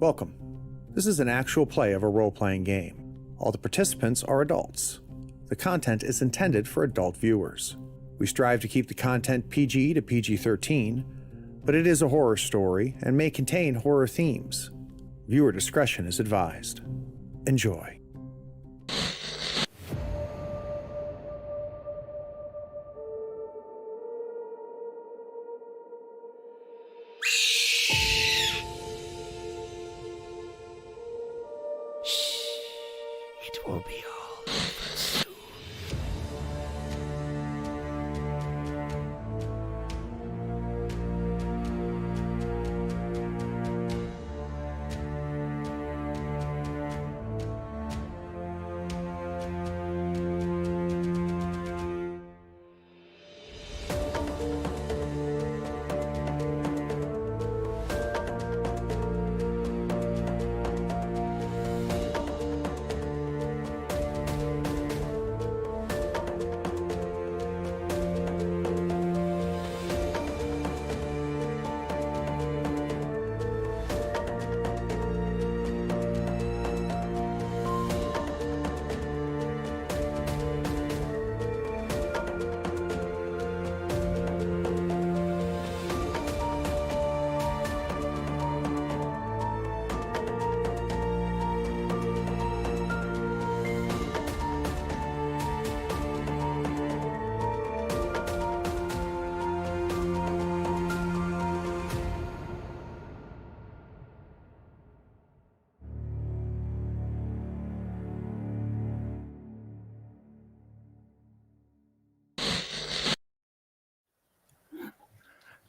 Welcome. This is an actual play of a role-playing game. All the participants are adults. The content is intended for adult viewers. We strive to keep the content PG to PG-13, but it is a horror story and may contain horror themes. Viewer discretion is advised. Enjoy. It will be all over soon.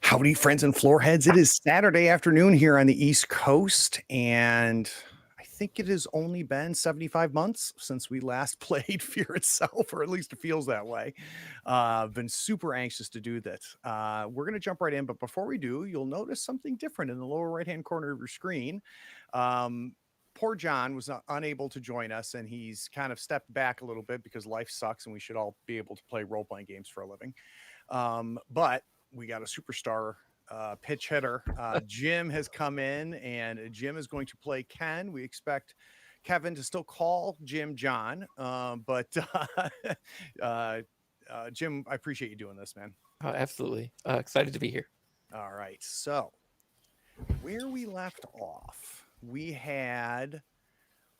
Howdy, friends and floorheads. It is Saturday afternoon here on the East Coast, and I think it has only been 75 months since we last played Fear Itself, or at least it feels that way. I've been super anxious to do this. We're going to jump right in, but before we do, you'll notice something different in the lower right-hand corner of your screen. Poor John was unable to join us, and he's kind of stepped back a little bit because life sucks, and we should all be able to play role-playing games for a living. But we got a superstar pitch hitter. Jim has come in, and Jim is going to play Ken. We expect Kevin to still call Jim John, but Jim, I appreciate you doing this, man. Oh, absolutely. Excited to be here. All right. So where we left off, we had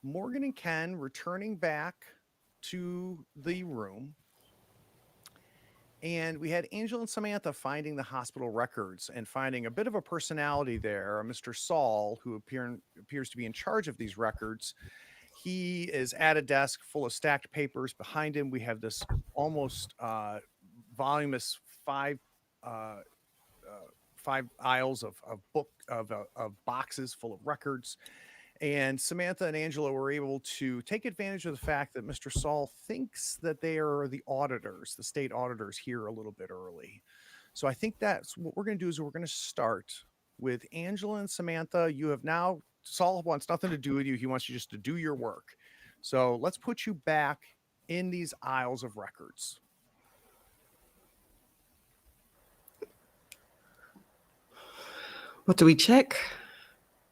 Morgan and Ken returning back to the room. And we had Angel and Samantha finding the hospital records and finding a bit of a personality there, Mr. Saul, who appears to be in charge of these records. He is at a desk full of stacked papers. Behind him, we have this almost voluminous five aisles of boxes full of records. And Samantha and Angela were able to take advantage of the fact that Mr. Saul thinks that they are the auditors, the state auditors, here a little bit early. So I think that's what we're going to do is we're going to start with Angela and Samantha. You have now, Saul wants nothing to do with you. He wants you just to do your work. So let's put you back in these aisles of records. What do we check?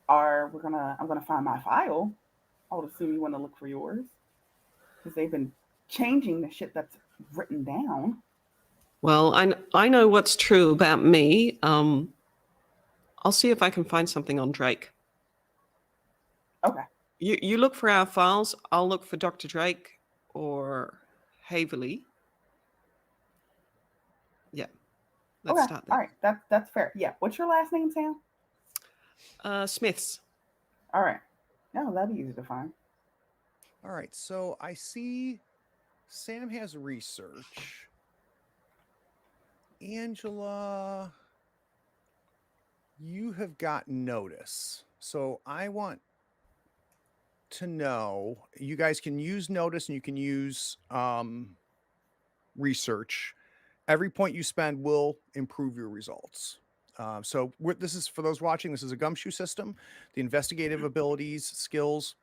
I'm gonna find my file. I would assume you want to look for yours because they've been changing the shit that's written down. Well, I know what's true about me. I'll see if I can find something on Drake. Okay. You look for our files. I'll look for Dr. Drake or Haverly. Yeah. Let's start there. All right. That's fair. Yeah. What's your last name, Sam? Smiths. All right. No, that'd be easy to find. All right. So I see Sam has research. Angela, you have got notice. So I want to know, you guys can use notice and you can use research. Every point you spend will improve your results. So this is, for those watching, this is a gumshoe system. The investigative abilities, skills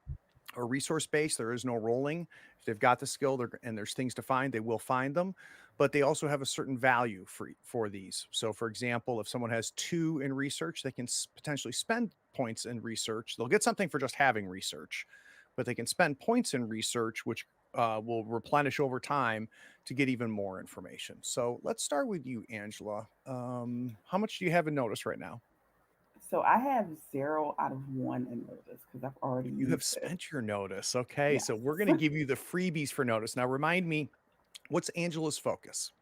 are resource-based. There is no rolling. If they've got the skill and there's things to find, they will find them. but they also have a certain value for these. So, for example, if someone has 2 in research, they can potentially spend points in research. They'll get something for just having research, but they can spend points in research, which will replenish over time to get even more information. So, let's start with you, Angela. How much do you have in notice right now? So I have 0 out of 1 in notice because I've already You have used it. spent your notice. Okay, Yes. so we're going to give you the freebies for notice. Now, remind me, what's Angela's focus?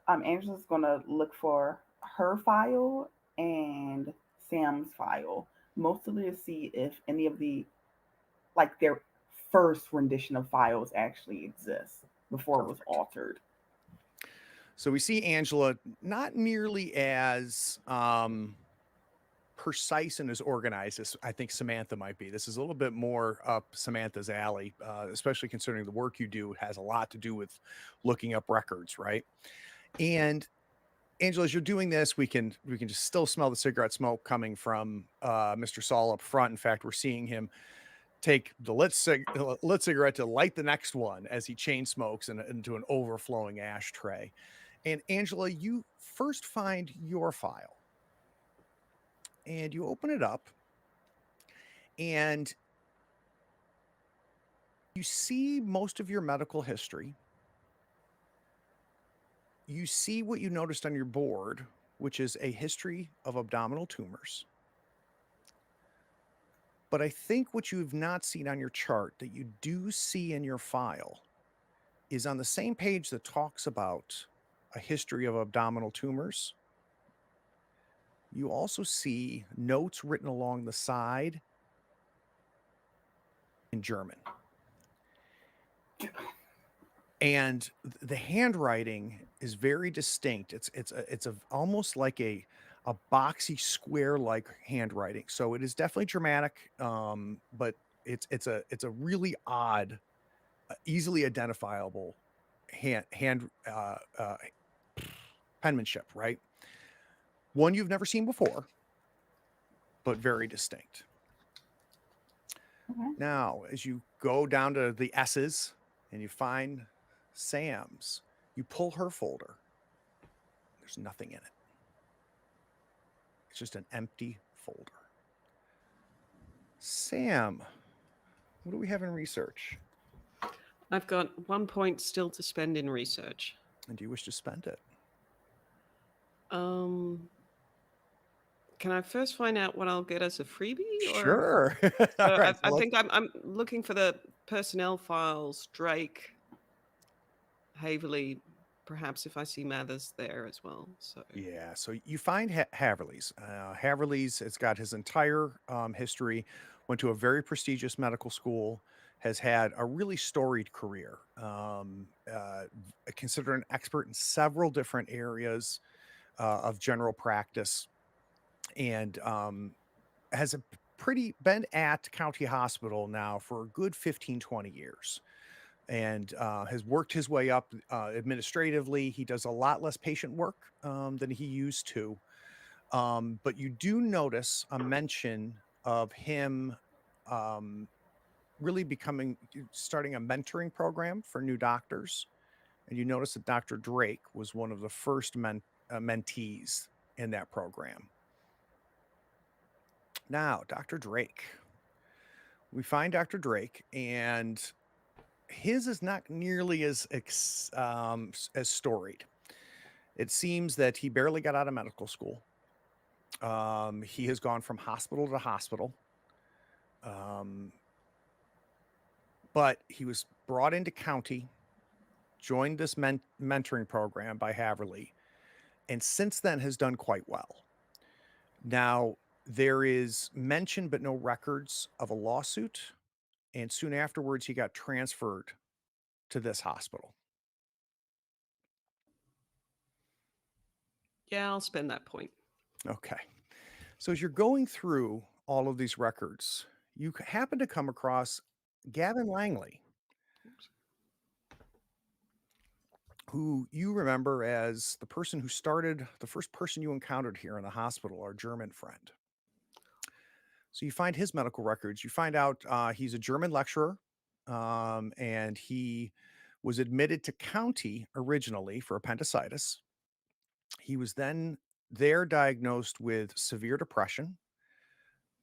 Angela's gonna look for her file and Sam's file, mostly to see if any of the like their first rendition of files actually exists before it was Perfect. altered. So we see Angela not nearly as precise and as organized as I think Samantha might be. This is a little bit more up Samantha's alley, especially considering the work you do has a lot to do with looking up records, right? And Angela, as you're doing this, we can just still smell the cigarette smoke coming from Mr. Saul up front. In fact, we're seeing him take the lit cigarette to light the next one as he chain smokes into an overflowing ashtray. And Angela, you first find your file and you open it up and you see most of your medical history. You see what you noticed on your board, which is a history of abdominal tumors. But I think what you've not seen on your chart that you do see in your file is on the same page that talks about a history of abdominal tumors. You also see notes written along the side in German. And the handwriting is very distinct. It's almost like a boxy square like handwriting. So it is definitely dramatic, but it's a really odd, easily identifiable hand penmanship, right? One you've never seen before, but very distinct. Okay. Now, as you go down to the S's and you find Sam's, you pull her folder. There's nothing in it. It's just an empty folder. Sam, what do we have in research? I've got 1 point still to spend in research. And do you wish to spend it? Um, can I first find out what I'll get as a freebie? Or Sure. All so right. I think I'm looking for the personnel files, Drake, Haverly, perhaps if I see Mathers there as well. So Yeah, so you find Haverly's. Haverly's has got his entire history, went to a very prestigious medical school, has had a really storied career, considered an expert in several different areas of general practice, and has been at County Hospital now for a good 15, 20 years and has worked his way up administratively. He does a lot less patient work than he used to. But you do notice a mention of him um, really starting a mentoring program for new doctors. And you notice that Dr. Drake was one of the first mentees in that program. Now, Dr. Drake. We find Dr. Drake, and his is not nearly as storied. It seems that he barely got out of medical school. He has gone from hospital to hospital. But he was brought into county, joined this mentoring program by Haverly, and since then has done quite well. Now, there is mention but no records of a lawsuit, and soon afterwards he got transferred to this hospital. yeah, I'll spend that point. Okay. So as you're going through all of these records, you happen to come across Gavin Langley, who you remember as the person who started the first person you encountered here in the hospital, our German friend. So you find his medical records. You find out he's a German lecturer, and he was admitted to county originally for appendicitis. He was then there diagnosed with severe depression,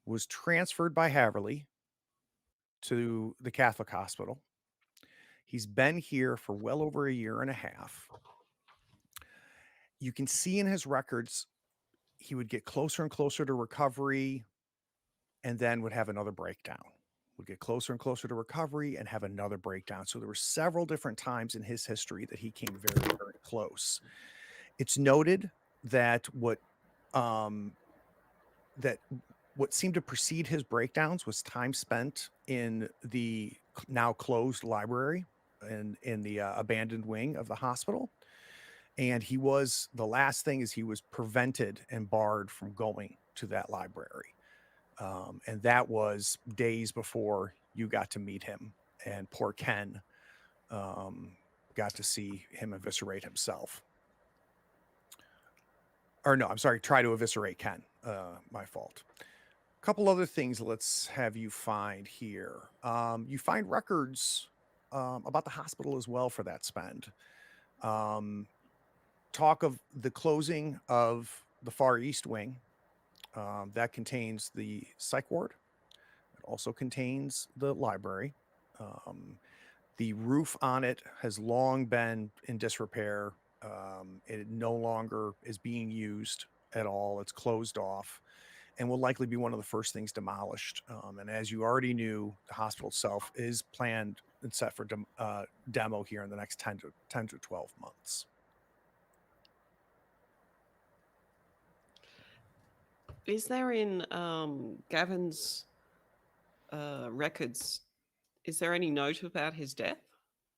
was transferred by Haverly to the Catholic hospital. He's been here for well over a year and a half. You can see in his records, he would get closer and closer to recovery and then would have another breakdown. Would get closer and closer to recovery and have another breakdown. So there were several different times in his history that he came very, very close. It's noted that that what seemed to precede his breakdowns was time spent in the now closed library and in the abandoned wing of the hospital. And the last thing is he was prevented and barred from going to that library. And that was days before you got to meet him. And poor Ken got to see him eviscerate himself. Or no, I'm sorry, try to eviscerate Ken. My fault. A couple other things let's have you find here. You find records about the hospital as well for that spend. Talk of the closing of the Far East Wing. That contains the psych ward. It also contains the library. The roof on it has long been in disrepair. It no longer is being used at all. It's closed off and will likely be one of the first things demolished. And as you already knew, the hospital itself is planned and set for demo here in the next 10 to 12 months. Is there in Gavin's records, is there any note about his death,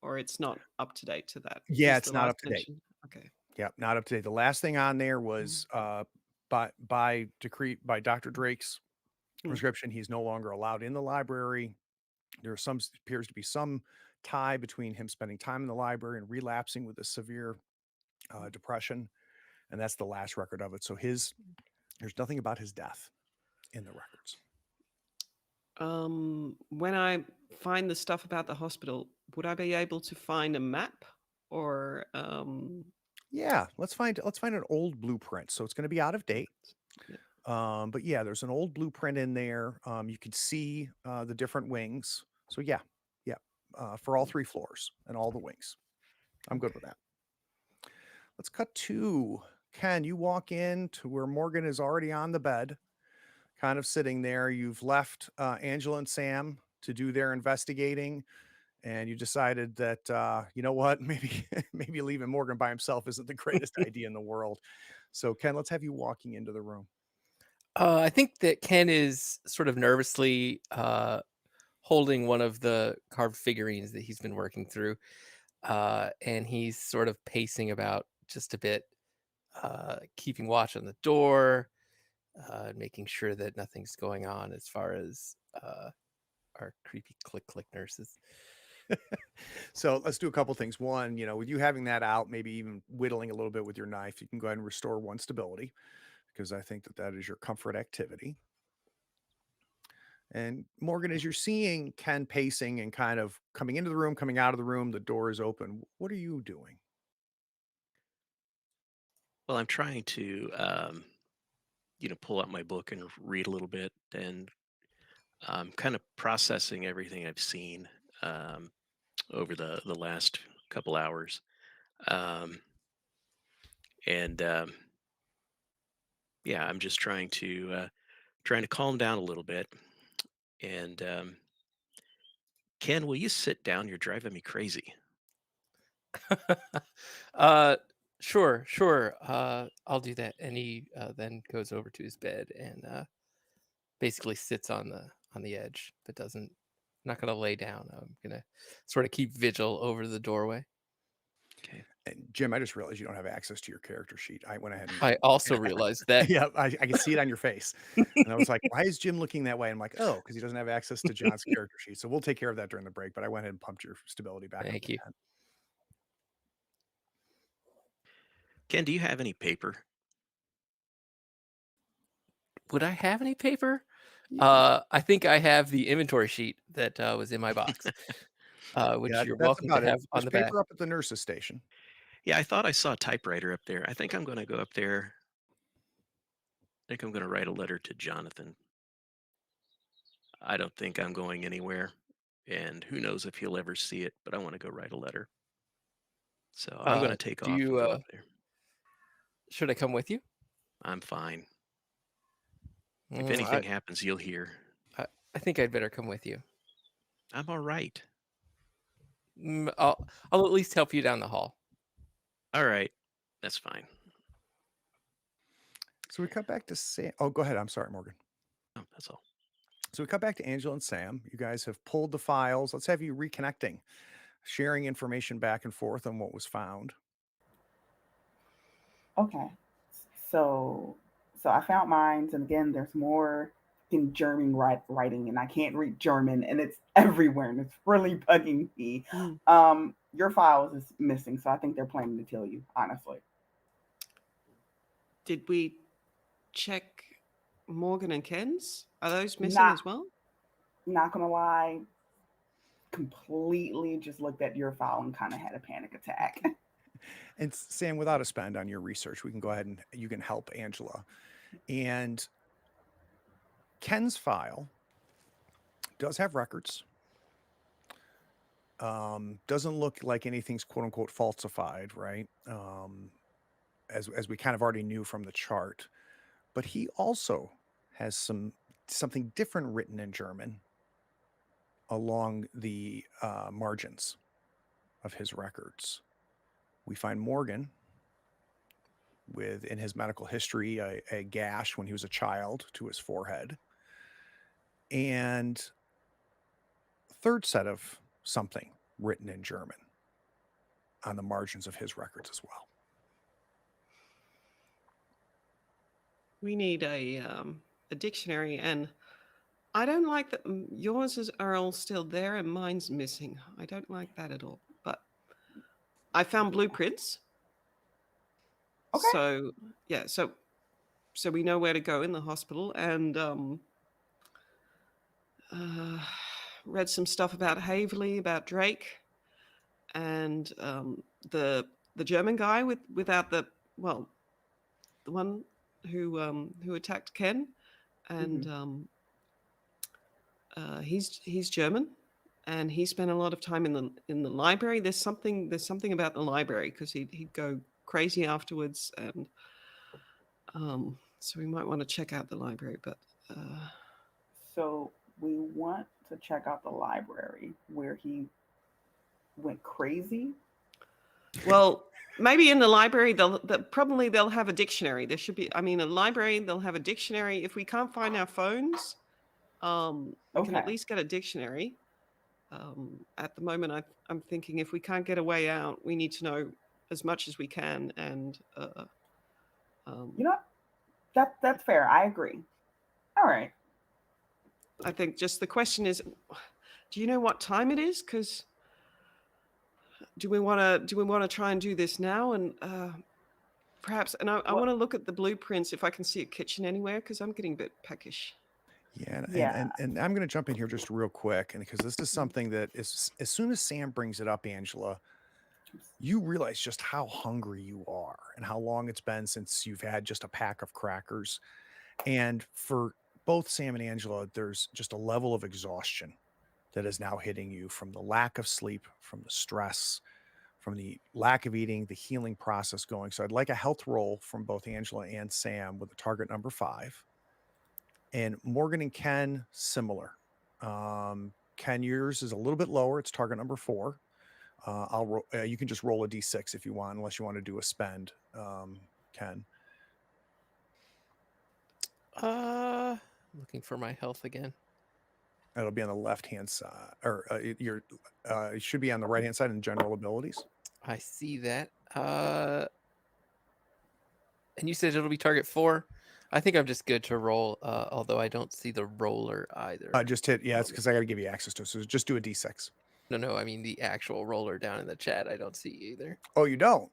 or it's not up to date to that? Yeah, Just it's the not last up to date. mention? Okay. Yeah, not up to date. The last thing on there was by decree by Dr. Drake's prescription. He's no longer allowed in the library. There appears to be some tie between him spending time in the library and relapsing with a severe depression, and that's the last record of it. So there's nothing about his death in the records. When I find the stuff about the hospital, would I be able to find a map or Yeah, let's find an old blueprint. So it's going to be out of date. Yeah. But yeah, there's an old blueprint in there. You can see the different wings. So yeah, for all 3 floors and all the wings. I'm good with that. Let's cut to Ken. You walk in to where Morgan is already on the bed, kind of sitting there. You've left Angela and Sam to do their investigating, and you decided that you know what, maybe leaving Morgan by himself isn't the greatest idea in the world. So Ken, let's have you walking into the room. I think that Ken is sort of nervously holding one of the carved figurines that he's been working through. And he's sort of pacing about just a bit, keeping watch on the door, making sure that nothing's going on as far as our creepy click nurses. So let's do a couple things. One, with you having that out, maybe even whittling a little bit with your knife, you can go ahead and restore 1 stability, because I think that is your comfort activity. And Morgan, as you're seeing Ken pacing and kind of coming into the room, coming out of the room, the door is open. What are you doing? Well, I'm trying to, pull out my book and read a little bit, and I'm kind of processing everything I've seen over the last couple hours, um, and yeah, I'm just trying to calm down a little bit. And Ken, will you sit down? You're driving me crazy. uh, sure. I'll do that. And he then goes over to his bed and basically sits on the edge, but doesn't. Not gonna lay down. I'm gonna sort of keep vigil over the doorway. Okay. And Jim, I just realized you don't have access to your character sheet. I went ahead and I also realized that. yeah, I can see it on your face. And I was like, why is Jim looking that way? I'm like, oh, because he doesn't have access to John's character sheet. So we'll take care of that during the break. But I went ahead and pumped your stability back up. Thank you. Ken. Ken, do you have any paper? Would I have any paper? Yeah. I think I have the inventory sheet that was in my box. which Yeah, you're that's welcome to about it. have on There's the back. paper up at the nurse's station. Yeah, I thought I saw a typewriter up there. I think I'm going to go up there. I think I'm going to write a letter to Jonathan. I don't think I'm going anywhere, and who knows if he'll ever see it, but I want to go write a letter. So I'm going to take Do off and you? go up there. Should I come with you? I'm fine. If Mm, anything happens, you'll hear. I think I'd better come with you. I'm all right. I'll at least help you down the hall. All right. That's fine. So we cut back to Sam. Oh, go ahead. I'm sorry, Morgan. Oh, that's all. So we cut back to Angela and Sam. You guys have pulled the files. Let's have you reconnecting, sharing information back and forth on what was found. Okay. So I found mines, and again, there's more in German writing, and I can't read German, and it's everywhere, and it's really bugging me. Your files is missing, so I think they're planning to kill you, honestly. Did we check Morgan and Ken's? Are those missing Not as well? not gonna lie, completely just looked at your file and kind of had a panic attack. And Sam, without a spend on your research, we can go ahead and you can help Angela. And Ken's file does have records. Doesn't look like anything's quote unquote falsified, right? As we kind of already knew from the chart. But he also has something different written in German along the margins of his records. We find Morgan with, in his medical history, a gash when he was a child to his forehead. And a third set of something written in German on the margins of his records as well. We need a dictionary, and I don't like that yours are all still there and mine's missing. I don't like that at all. But I found blueprints. Okay. So yeah, so we know where to go in the hospital, and read some stuff about Haverly, about Drake, and the German guy without the the one who attacked Ken, and he's German, and he spent a lot of time in the library. There's something about the library, because he'd go crazy afterwards, and so we might want to check out the library. But So we want to check out the library where he went crazy. well, maybe in the library they'll have a dictionary. There should be. I mean, a library, they'll have a dictionary. If we can't find our phones, we can at Okay. least get a dictionary. At the moment, I'm thinking if we can't get a way out, we need to know as much as we can. And You know, that's fair. I agree. All right. I think just the question is, do you know what time it is? Because do we want to try and do this now? And perhaps, and I want to look at the blueprints if I can see a kitchen anywhere, because I'm getting a bit peckish. Yeah, Yeah. and I'm going to jump in here just real quick, and because this is something that is, as soon as Sam brings it up, Angela, you realize just how hungry you are and how long it's been since you've had just a pack of crackers. And for both Sam and Angela, there's just a level of exhaustion that is now hitting you from the lack of sleep, from the stress, from the lack of eating, the healing process going. So I'd like a health roll from both Angela and Sam with a target number 5. And Morgan and Ken, similar. Ken, yours is a little bit lower. It's target number 4. You can just roll a d6 if you want, unless you want to do a spend, Ken. Looking for my health again. It'll be on the left-hand side, or it should be on the right-hand side in general abilities. I see that. And you said it'll be target 4. I think I'm just good to roll, although I don't see the roller either. Just hit, yeah, it's because I got to give you access to it. So just do a d6. No, I mean the actual roller down in the chat. I don't see either. Oh, you don't?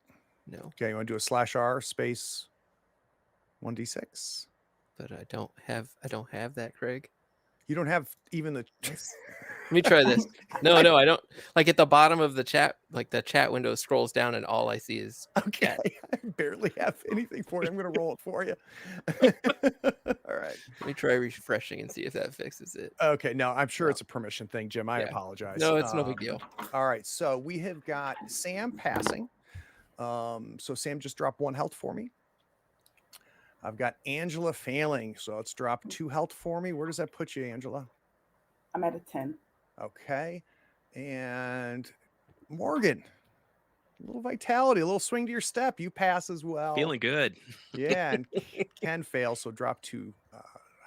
No. Okay, you want to do a /R space 1d6? But I don't have that, Craig. You don't have even the. Yes. Let me try this. No, I don't. Like at the bottom of the chat, like the chat window scrolls down, and all I see is Okay, cat. I barely have anything for you. I'm going to roll it for you. All right. Let me try refreshing and see if that fixes it. Okay, no, I'm sure No. it's a permission thing, Jim. I Yeah. apologize. No, it's no big deal. All right, so we have got Sam passing. So Sam just dropped 1 health for me. I've got Angela failing, so let's drop 2 health for me. Where does that put you, Angela? I'm at a 10. Okay, and Morgan, a little vitality, a little swing to your step. You pass as well. Feeling good. Yeah, and Ken fails, so drop 2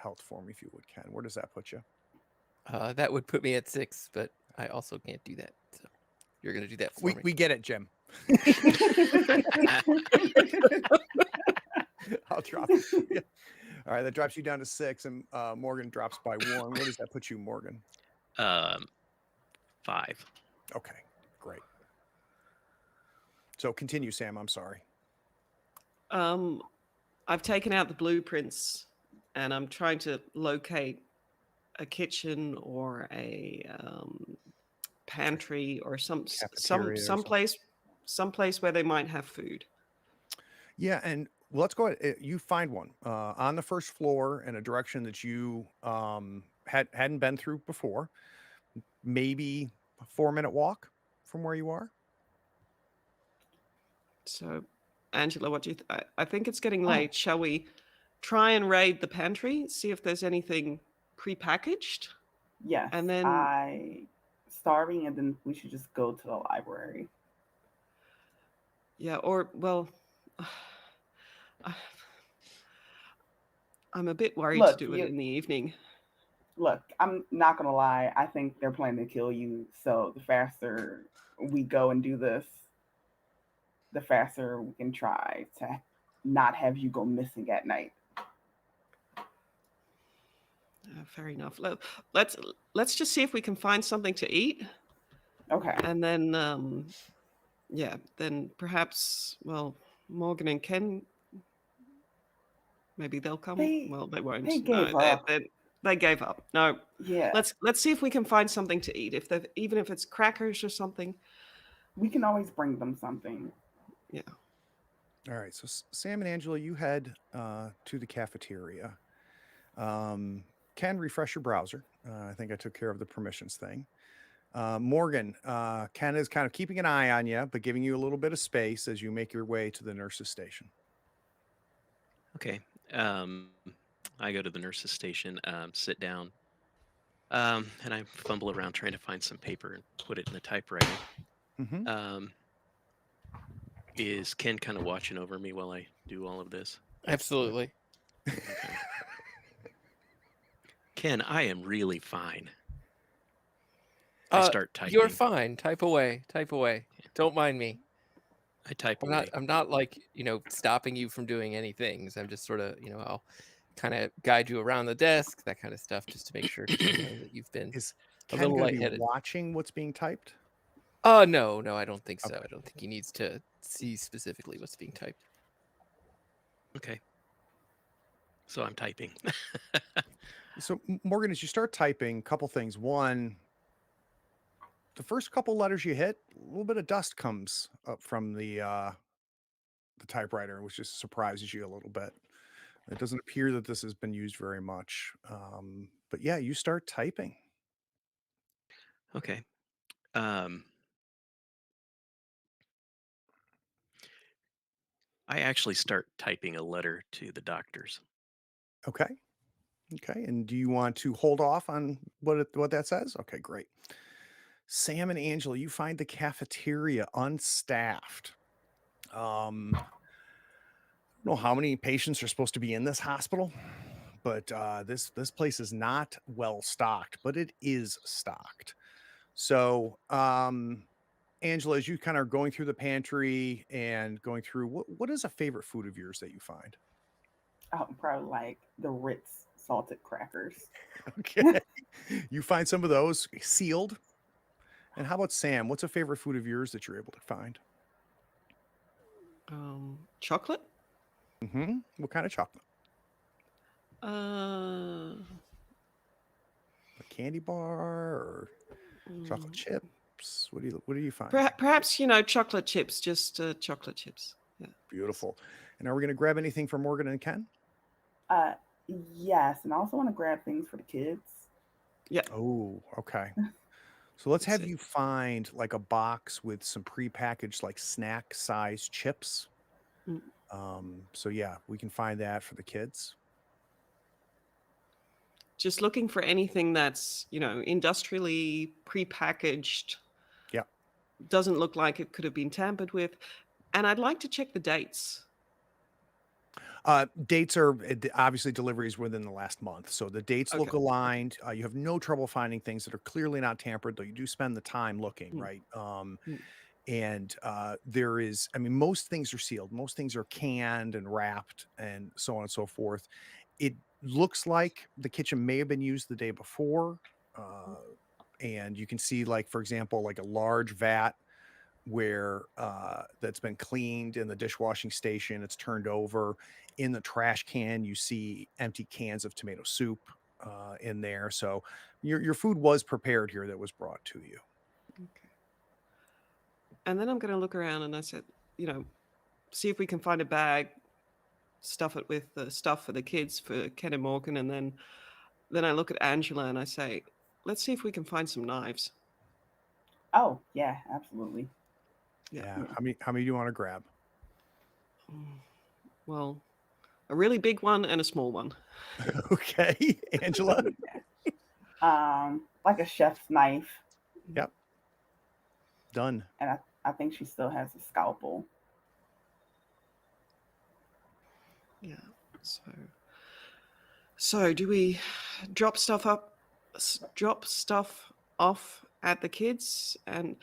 health for me if you would, Ken. Where does that put you? That would put me at 6, but I also can't do that. So you're gonna do that for me. We get it, Jim. I'll drop it for you. All right, that drops you down to 6, and Morgan drops by 1. Where does that put you, Morgan? 5. Okay, great. So continue, Sam. I'm sorry. I've taken out the blueprints and I'm trying to locate a kitchen or a pantry or Cafeteria or someplace where they might have food. Yeah, and let's go ahead. You find one on the first floor in a direction that you hadn't been through before. Maybe a 4-minute walk from where you are. So, Angela, what do you? I think it's getting Oh. late. Shall we try and raid the pantry, see if there's anything prepackaged? Yes. And then- starving, and then we should just go to the library. Yeah, or well, I'm a bit worried Look, to do it in the evening. Look, I'm not gonna lie. I think they're planning to kill you. So the faster we go and do this, the faster we can try to not have you go missing at night. Fair enough. Let's just see if we can find something to eat, Okay. and then yeah, then perhaps Morgan and Ken, maybe they'll come. Well, they won't. They gave up. They gave up. No, Yeah. let's see if we can find something to eat. Even if it's crackers or something. We can always bring them something. Yeah. All right. So Sam and Angela, you head to the cafeteria. Ken, refresh your browser. I think I took care of the permissions thing. Morgan, Ken is kind of keeping an eye on you, but giving you a little bit of space as you make your way to the nurse's station. Okay. I go to the nurse's station, sit down, and I fumble around trying to find some paper and put it in the typewriter. Mm-hmm. Is Ken kind of watching over me while I do all of this? Absolutely. Okay. Ken, I am really fine. I start typing. You're fine. Type away. Type away. Don't mind me. I type away. I'm not like, stopping you from doing any things. I'm just sort of, I'll kind of guide you around the desk, that kind of stuff, just to make sure that you've been Is a Ken little going to be lightheaded. watching what's being typed? No, I don't think so. Okay. I don't think he needs to see specifically what's being typed. Okay. So I'm typing. So Morgan, as you start typing, a couple things. One, the first couple letters you hit, a little bit of dust comes up from the typewriter, which just surprises you a little bit. It doesn't appear that this has been used very much. But yeah, you start typing. Okay. I actually start typing a letter to the doctors. Okay. Okay. And do you want to hold off on what that says? Okay, great. Sam and Angela, you find the cafeteria unstaffed. I don't know how many patients are supposed to be in this hospital, but this place is not well stocked, but it is stocked. So, Angela, as you kind of are going through the pantry and going through, what is a favorite food of yours that you find? Probably like the Ritz salted crackers. Okay. You find some of those sealed. And how about Sam? What's a favorite food of yours that you're able to find? Chocolate. Mm-hmm. What kind of chocolate? I candy bar or chocolate Mm, chips? What do you find? perhaps chocolate chips, just chocolate chips. Yeah. Beautiful. And are we going to grab anything for Morgan and Ken? Uh, yes, and I also want to grab things for the kids. Yeah. Oh, okay. So let's Let's have see. you find like a box with some prepackaged like snack size chips. Mm. So yeah, we can find that for the kids. Just looking for anything that's industrially prepackaged. Yeah. Doesn't look like it could have been tampered with, and I'd like to check the dates. Dates are obviously deliveries within the last month. So the dates Okay. look aligned. You have no trouble finding things that are clearly not tampered, though you do spend the time looking, Mm, right? mm, And there is, I mean, most things are sealed, most things are canned and wrapped and so on and so forth. It looks like the kitchen may have been used the day before. mm. Uh, and you can see, like, for example, like a large vat where that's been cleaned in the dishwashing station. It's turned over. In the trash can, you see empty cans of tomato soup in there. So your food was prepared here that was brought to you. Okay. And then I'm going to look around and I said, see if we can find a bag, stuff it with the stuff for the kids for Ken and Morgan, and then I look at Angela and I say, let's see if we can find some knives. Oh, yeah, absolutely. Yeah. Yeah. Yeah. How many do you want to grab? Mm, Well, a really big one and a small one. Okay, Angela. Yeah. Like a chef's knife, Yep, done. and I think she still has a scalpel. Yeah. So do we drop stuff drop stuff off at the kids? And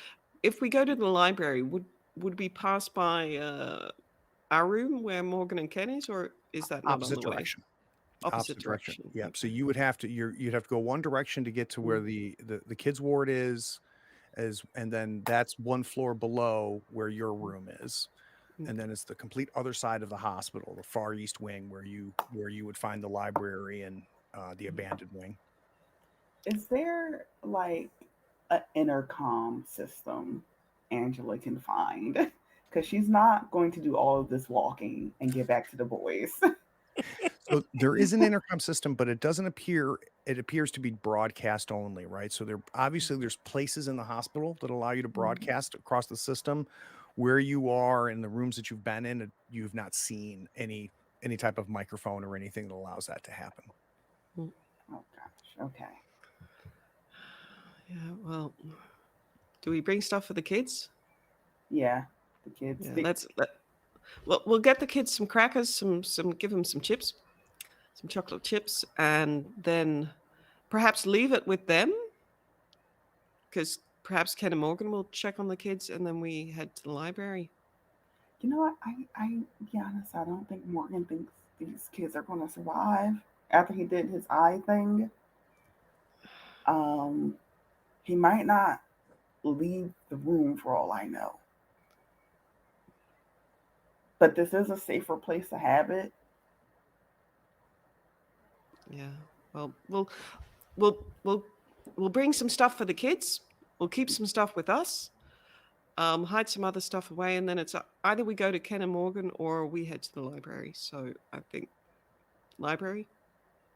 if we go to the library, would we pass by our room where Morgan and Ken is, or is that not on Opposite the way? direction. Opposite Opposite direction. direction. Yep. So Okay. you would have to you'd have to go one direction to get to where Mm, the kids ward is, as and then that's one floor below where your mm, room is. And Okay. then it's the complete other side of the hospital, the far east wing where you would find the library and the Mm. abandoned wing. Is there like an intercom system Angela can find? Because she's not going to do all of this walking and get back to the boys. So there is an intercom system, but it appears to be broadcast only, right? So there's places in the hospital that allow you to Mm, broadcast across the system. Where you are in the rooms that you've been in, you've not seen any type of microphone or anything that allows that to happen. mm. Oh gosh. Okay. Yeah. Well, do we bring stuff for the kids? Yeah. The kids. Yeah. Well, we'll get the kids some crackers, give them some chips, some chocolate chips, and then perhaps leave it with them because perhaps Ken and Morgan will check on the kids, and then we head to the library. You know what? I be honest. I don't think Morgan thinks these kids are going to survive after he did his eye thing. Um, he might not leave the room for all I know. But this is a safer place to have it. Yeah. Well, we'll we'll we'll bring some stuff for the kids. We'll keep some stuff with us. Hide some other stuff away, and then it's either we go to Ken and Morgan or we head to the library. So I think library.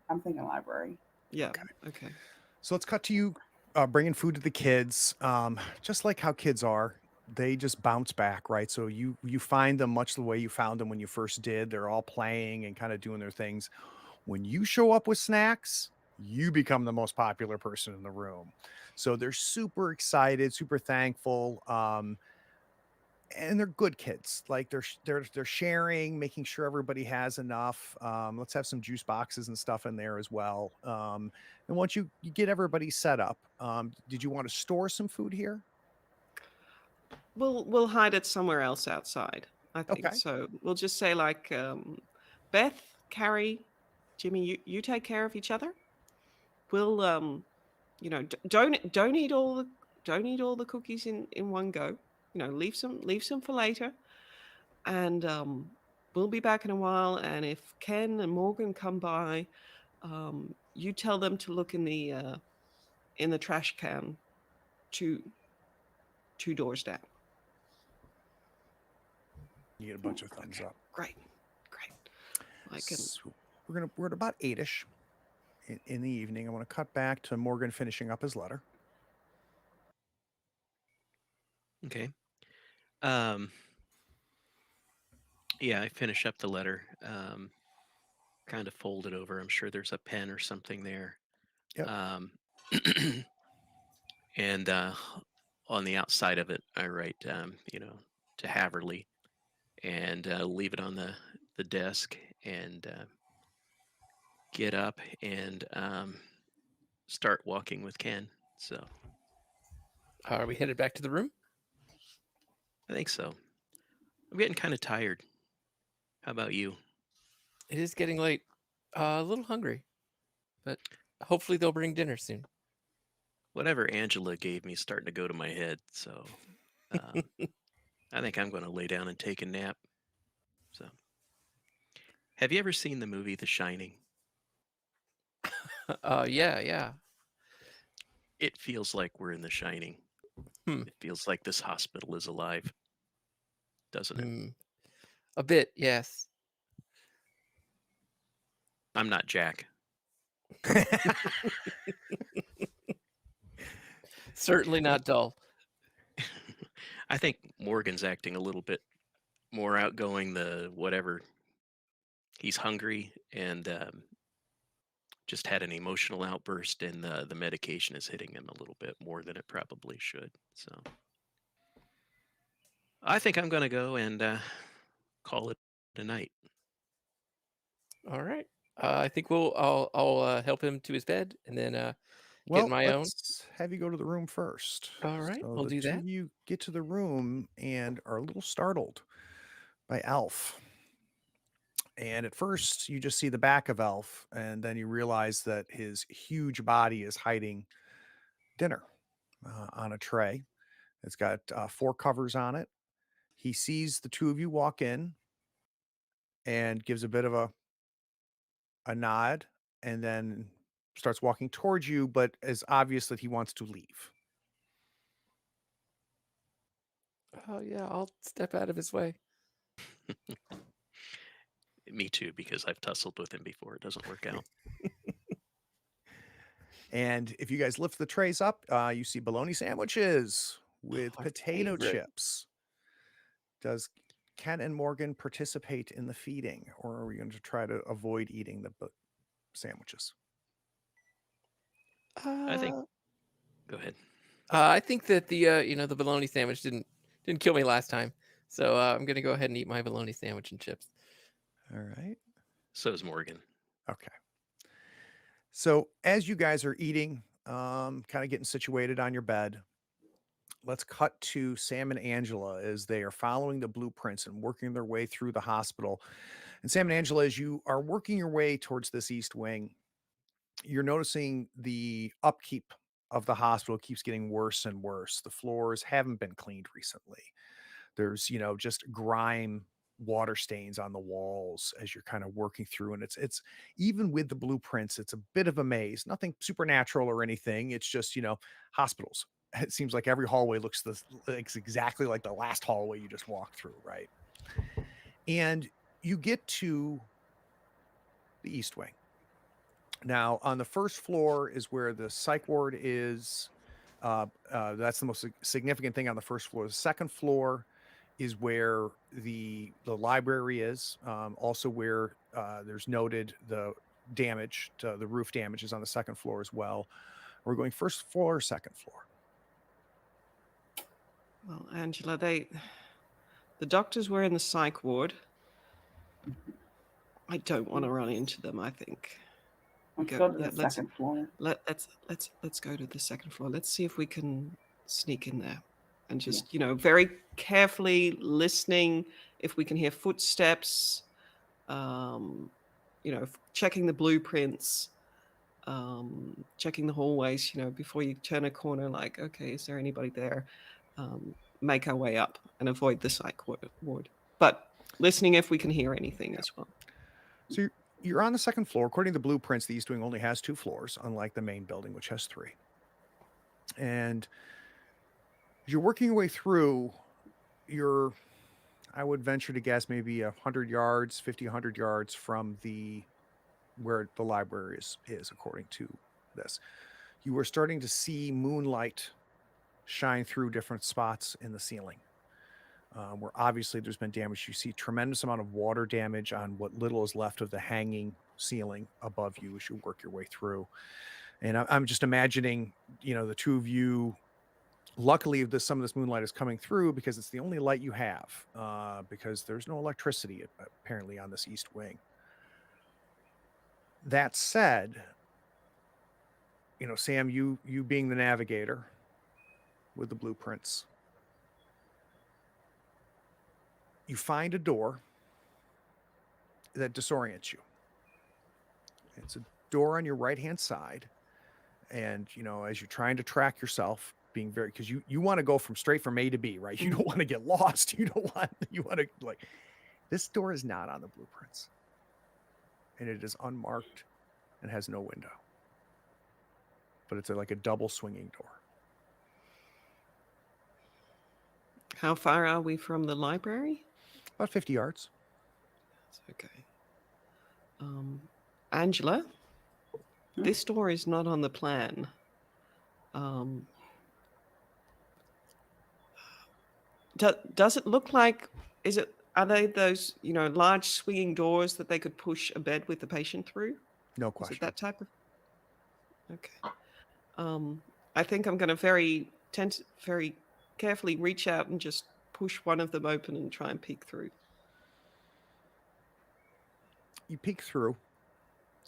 I'm thinking library. Yeah. Okay. Okay. So let's cut to you bringing food to the kids. Just like how kids are, they just bounce back, right? So you find them much the way you found them when you first did. They're all playing and kind of doing their things. When you show up with snacks, you become the most popular person in the room. So they're super excited, super thankful. And they're good kids. Like they're sharing, making sure everybody has enough. Let's have some juice boxes and stuff in there as well. And once you get everybody set up, did you want to store some food here? We'll hide it somewhere else outside. I think Okay. so. We'll just say like Beth, Carrie, Jimmy, you take care of each other. We'll don't eat all the cookies in one go. Leave some for later, and we'll be back in a while. And if Ken and Morgan come by, you tell them to look in the in the trash can, two doors down. You get a bunch of thumbs up. Great. I can. So we're at about 8ish in the evening. I want to cut back to Morgan finishing up his letter. Okay. Yeah, I finish up the letter. Kind of fold it over. I'm sure there's a pen or something there. Yep. And on the outside of it, I write, to Haverly, and leave it on the desk, and get up and start walking with Ken. So Are we headed back to the room? I think so. I'm getting kind of tired. How about you? It is getting late. A little hungry, but hopefully they'll bring dinner soon. Whatever Angela gave me is starting to go to my head. So I think I'm going to lay down and take a nap. So, have you ever seen the movie The Shining? Yeah. It feels like we're in The Shining. It feels like this hospital is alive, doesn't it? A bit, yes. I'm not Jack. Certainly not dull. I think Morgan's acting a little bit more outgoing. Whatever, he's hungry and just had an emotional outburst, and the medication is hitting him a little bit more than it probably should. So I think I'm going to go and call it a night. All right. I think I'll help him to his bed and then Well, get my own. let's have you go to the room first. All right, So we'll the do two that. of you get to the room and are a little startled by Elf. And at first, you just see the back of Elf, and then you realize that his huge body is hiding dinner on a tray. It's got 4 covers on it. He sees the two of you walk in and gives a bit of a nod, and then starts walking towards you, but it's obvious that he wants to leave. Oh yeah, I'll step out of his way. Me too, because I've tussled with him before. It doesn't work out. And if you guys lift the trays up, you see bologna sandwiches with Our potato favorite. chips. Does Ken and Morgan participate in the feeding, or are we going to try to avoid eating the sandwiches? I think. Go ahead. I think that the bologna sandwich didn't kill me last time, so I'm gonna go ahead and eat my bologna sandwich and chips. All right. So is Morgan. Okay. So as you guys are eating, kind of getting situated on your bed, let's cut to Sam and Angela as they are following the blueprints and working their way through the hospital. And Sam and Angela, as you are working your way towards this east wing, you're noticing the upkeep of the hospital keeps getting worse and worse. The floors haven't been cleaned recently. There's, just grime, water stains on the walls as you're kind of working through. And it's even with the blueprints, it's a bit of a maze, nothing supernatural or anything. It's just, hospitals. It seems like every hallway looks exactly like the last hallway you just walked through, right? And you get to the east wing. Now, on the first floor is where the psych ward is. That's the most significant thing on the first floor. The second floor is where the library is. Also, where there's noted the damage to the roof damage is on the second floor as well. We're going first floor or second floor? Well, Angela, the doctors were in the psych ward. I don't want to run into them. I think. Let's go to the second floor. Let's go to the second floor. Let's see if we can sneak in there, and just very carefully listening. If we can hear footsteps, checking the blueprints, checking the hallways. Before you turn a corner, like, okay, is there anybody there? Make our way up and avoid the psych ward, but listening if we can hear anything as well. So you're on the second floor. According to the blueprints, the East Wing only has 2 floors, unlike the main building, which has 3. And as you're working your way through, I would venture to guess maybe 100 yards, 50, 100 yards from where the library is according to this. You are starting to see moonlight shine through different spots in the ceiling. Where obviously there's been damage. You see tremendous amount of water damage on what little is left of the hanging ceiling above you as you work your way through. And I'm just imagining, the two of you. Luckily, some of this moonlight is coming through because it's the only light you have, because there's no electricity apparently on this east wing. That said, Sam, you being the navigator with the blueprints, you find a door that disorients you. It's a door on your right-hand side. And, as you're trying to track yourself, being very, because you want to go straight from A to B, right? You don't want to get lost. You want to, like, this door is not on the blueprints. And it is unmarked and has no window. But it's like a double swinging door. How far are we from the library? About 50 yards. That's okay. Angela, this door is not on the plan. Does it look like, are they those, large swinging doors that they could push a bed with the patient through? No Is question. it that type of? Okay. I think I'm going to very carefully reach out and just push one of them open and try and peek through. You peek through,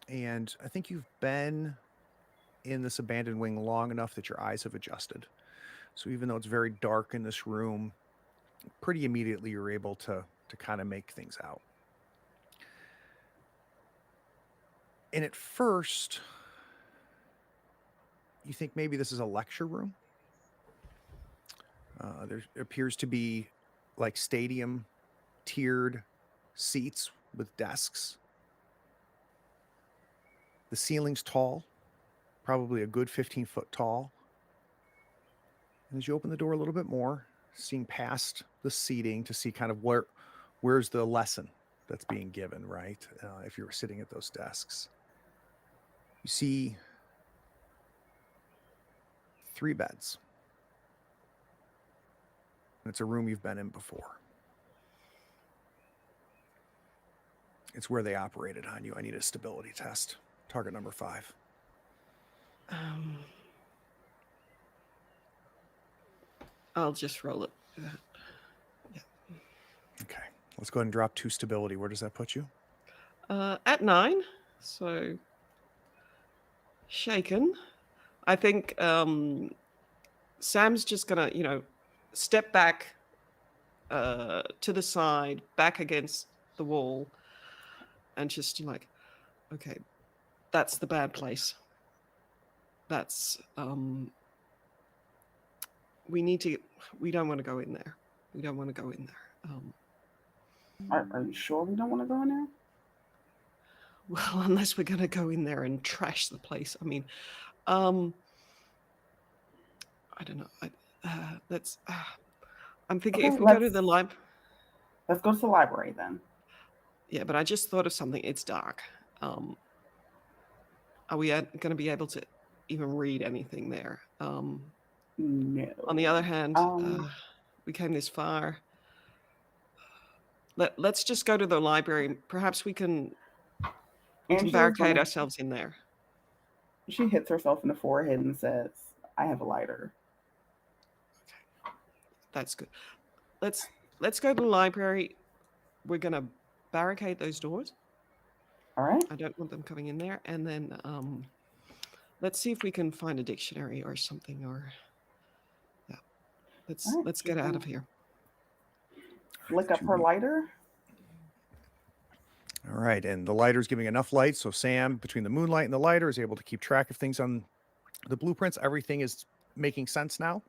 and I think you've been in this abandoned wing long enough that your eyes have adjusted. So even though it's very dark in this room, pretty immediately you're able to kind of make things out. And at first, you think maybe this is a lecture room. There appears to be like stadium tiered seats with desks. The ceiling's tall, probably a good 15 foot tall. And as you open the door a little bit more, seeing past the seating to see kind of where's the lesson that's being given, right? If you were sitting at those desks. You see 3 beds. And it's a room you've been in before. It's where they operated on you. I need a stability test. Target number 5. I'll just roll it. Yeah. Okay. Let's go ahead and drop 2 stability. Where does that put you? At 9. So shaken. I think Sam's just gonna, step back to the side, back against the wall, and just like, okay, that's the bad place. That's we don't want to go in there. We don't want to go in there. Are you sure we don't want to go in there? Well, unless we're going to go in there and trash the place. I mean, I don't know. I'm thinking Okay, if we go to the library. Let's go to the library then. Yeah, but I just thought of something. It's dark. Are we going to be able to even read anything there? No. On the other hand, we came this far. Let's just go to the library. Perhaps we can barricade ourselves in there. She hits herself in the forehead and says, I have a lighter. Okay. That's good. Let's go to the library. We're going to barricade those doors. All right. I don't want them coming in there. And then let's see if we can find a dictionary or something. Or yeah, let's get out of here. Flick up her lighter. All right, and the lighter's giving enough light, so Sam, between the moonlight and the lighter, is able to keep track of things on the blueprints. Everything is making sense now.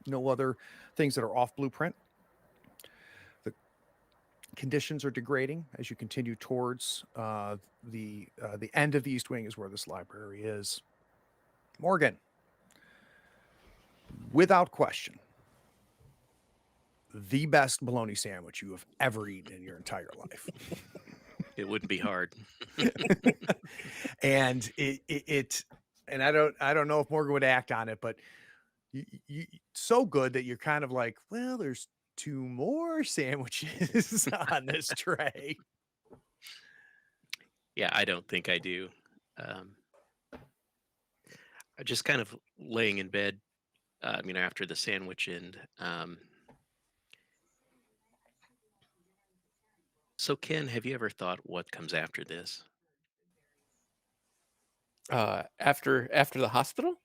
No other things that are off blueprint. The conditions are degrading as you continue towards the end of the East Wing is where this library is. Morgan, without question, the best bologna sandwich you have ever eaten in your entire life. It wouldn't be hard. And and I don't know if Morgan would act on it, but so good that you're kind of like, well, there's two more sandwiches on this tray. Yeah, I don't think I do. I just kind of laying in bed, after the sandwich and so Ken, have you ever thought what comes after this? After the hospital?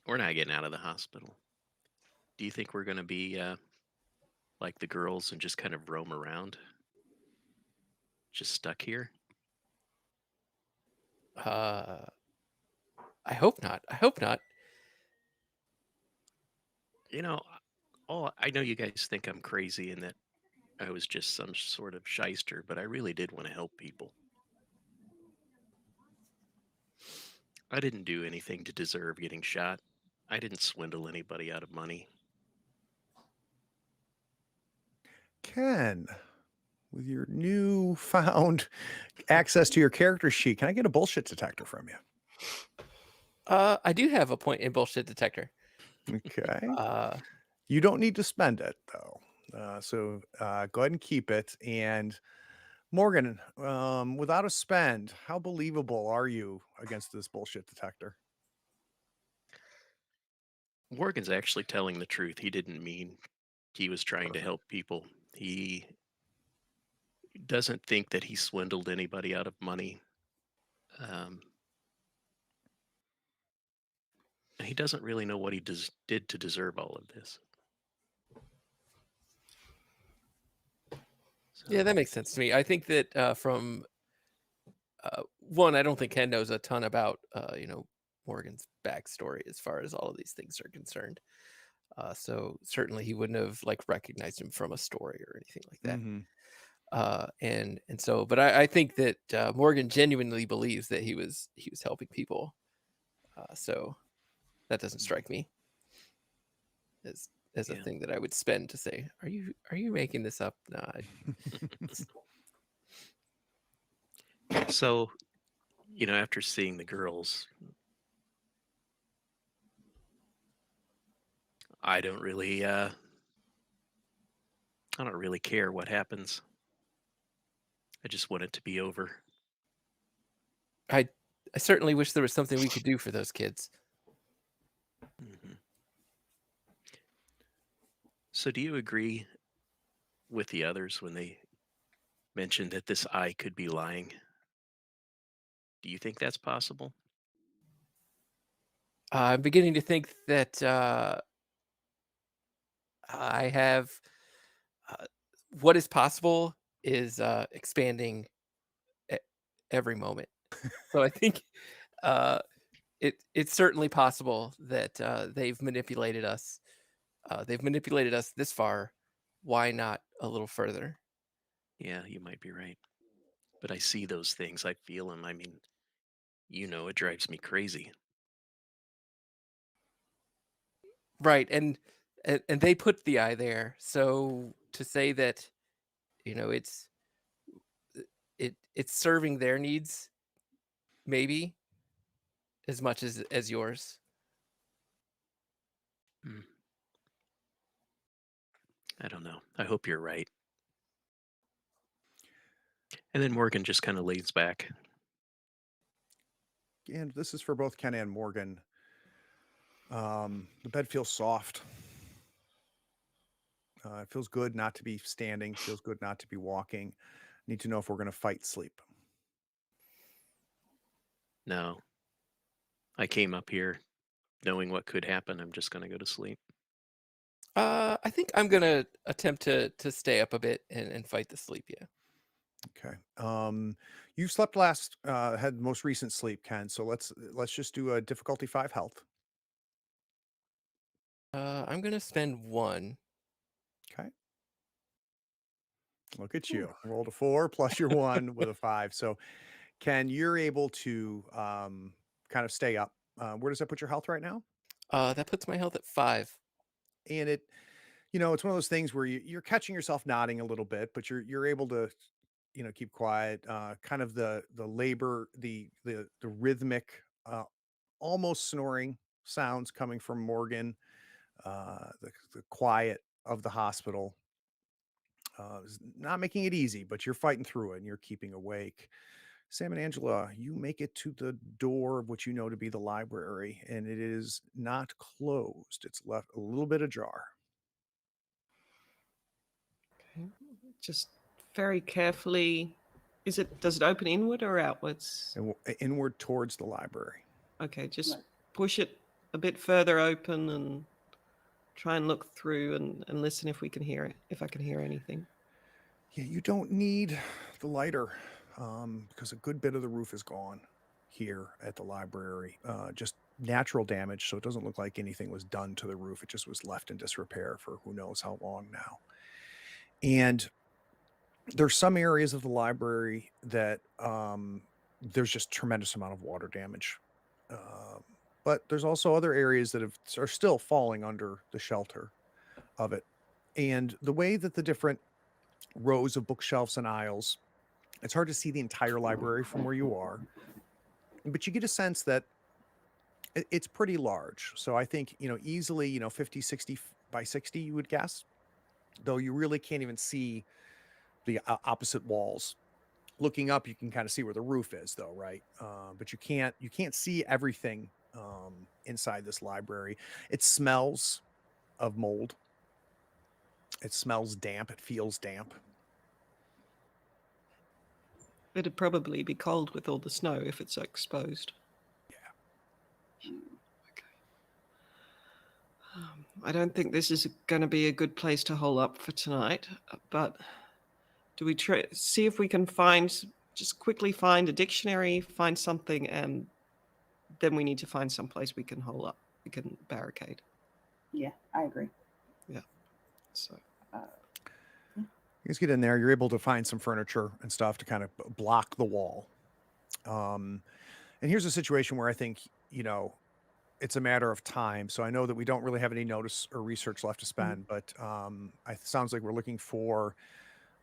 We're not getting out of the hospital. Do you think we're going to be like the girls and just kind of roam around, just stuck here? Uh, I hope not. I hope not. You know, I know you guys think I'm crazy and that I was just some sort of shyster, but I really did want to help people. I didn't do anything to deserve getting shot. I didn't swindle anybody out of money. Ken, with your newfound access to your character sheet, can I get a bullshit detector from you? I do have a point in bullshit detector. Okay. Uh, You don't need to spend it though. So go ahead and keep it. And Morgan, without a spend, how believable are you against this bullshit detector? Morgan's actually telling the truth. He didn't mean he was trying to help people. He doesn't think that he swindled anybody out of money. Um, he doesn't really know what he did to deserve all of this. yeah, So, that makes sense to me. I think that from one, I don't think Ken knows a ton about Morgan's backstory as far as all of these things are concerned. So certainly he wouldn't have like recognized him from a story or anything like that. Mm-hmm. And so, but I think that Morgan genuinely believes that he was helping people. So that doesn't strike me as a yeah. thing that I would spend to say, are you making this up? No, So, after seeing the girls, I don't really, I don't really care what happens. I just want it to be over. I I certainly wish there was something we could do for those kids. Hmm. So, do you agree with the others when they mentioned that this eye could be lying? Do you think that's possible? I'm beginning to think that I have uh, what is possible is expanding e- every moment. So I think uh, it's certainly possible that they've manipulated us. They've manipulated us this far. Why not a little further? Yeah, you might be right. But I see those things. I feel them. It drives me crazy. Right, and they put the eye there. So to say that it's it's serving their needs maybe as much as yours. Mm, I don't know. I hope you're right. And then Morgan just kind of lays back. And this is for both Ken and Morgan. The bed feels soft. It feels good not to be standing. Feels good not to be walking. Need to know if we're going to fight sleep. No, I came up here knowing what could happen. I'm just going to go to sleep. I think I'm gonna attempt to stay up a bit and fight the sleep. Yeah. Okay. You slept last, had most recent sleep, Ken. So let's just do a difficulty 5 health. I'm gonna spend one. Okay. Look at Ooh. you. Rolled a 4 plus your 1 with a 5. So Ken, you're able to kind of stay up. Where does that put your health right now? That puts my health at 5. And it, it's one of those things where you're catching yourself nodding a little bit, but you're able to, keep quiet. Kind of the labor, the rhythmic, almost snoring sounds coming from Morgan, the quiet of the hospital. Is not making it easy, but you're fighting through it and you're keeping awake. Sam and Angela, you make it to the door of what you know to be the library, and it is not closed. It's left a little bit ajar. Okay. Just very carefully. Does it open inward or outwards? And inward towards the library. Okay, just Right. push it a bit further open and try and look through and listen if we can hear it, if I can hear anything. Yeah, you don't need the lighter because a good bit of the roof is gone here at the library. Just natural damage, so it doesn't look like anything was done to the roof. It just was left in disrepair for who knows how long now. And there's some areas of the library that there's just tremendous amount of water damage. But there's also other areas that are still falling under the shelter of it. And the way that the different rows of bookshelves and aisles, it's hard to see the entire library from where you are, but you get a sense that it's pretty large. So I think, easily, 50, 60 by 60, you would guess, though you really can't even see the opposite walls. Looking up, you can kind of see where the roof is, though, right? But you can't see everything inside this library. It smells of mold. It smells damp. It feels damp. It'd probably be cold with all the snow if it's exposed. Yeah. Okay. I don't think this is going to be a good place to hole up for tonight, but do we see if we can just quickly find a dictionary, find something, and then we need to find some place we can hole up, we can barricade. Yeah, I agree. Yeah. So You guys get in there, you're able to find some furniture and stuff to kind of block the wall. And here's a situation where I think, it's a matter of time. So I know that we don't really have any notice or research left to spend, but it sounds like we're looking for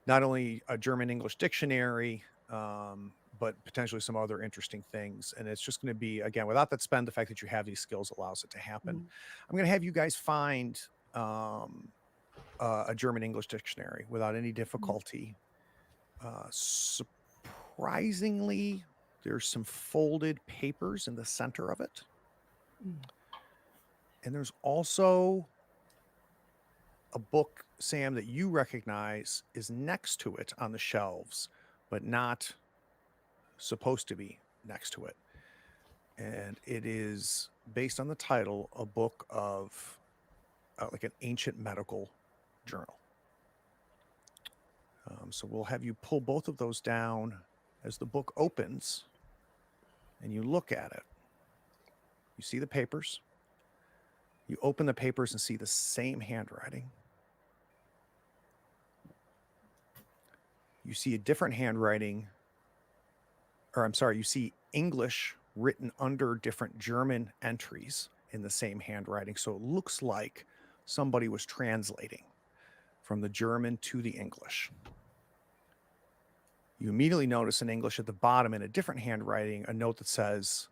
not only a German English dictionary, but potentially some other interesting things. And it's just going to be, again, without that spend, the fact that you have these skills allows it to happen. I'm going to have you guys find a German English dictionary without any difficulty. Surprisingly, there's some folded papers in the center of it. And there's also a book, Sam, that you recognize is next to it on the shelves, but not supposed to be next to it. And it is, based on the title, a book of like an ancient medical journal. So we'll have you pull both of those down as the book opens and you look at it. You see the papers. You open the papers and see the same handwriting. You see a different handwriting, or I'm sorry, you see English written under different German entries in the same handwriting. So it looks like somebody was translating from the German to the English. You immediately notice in English at the bottom in a different handwriting, a note that says,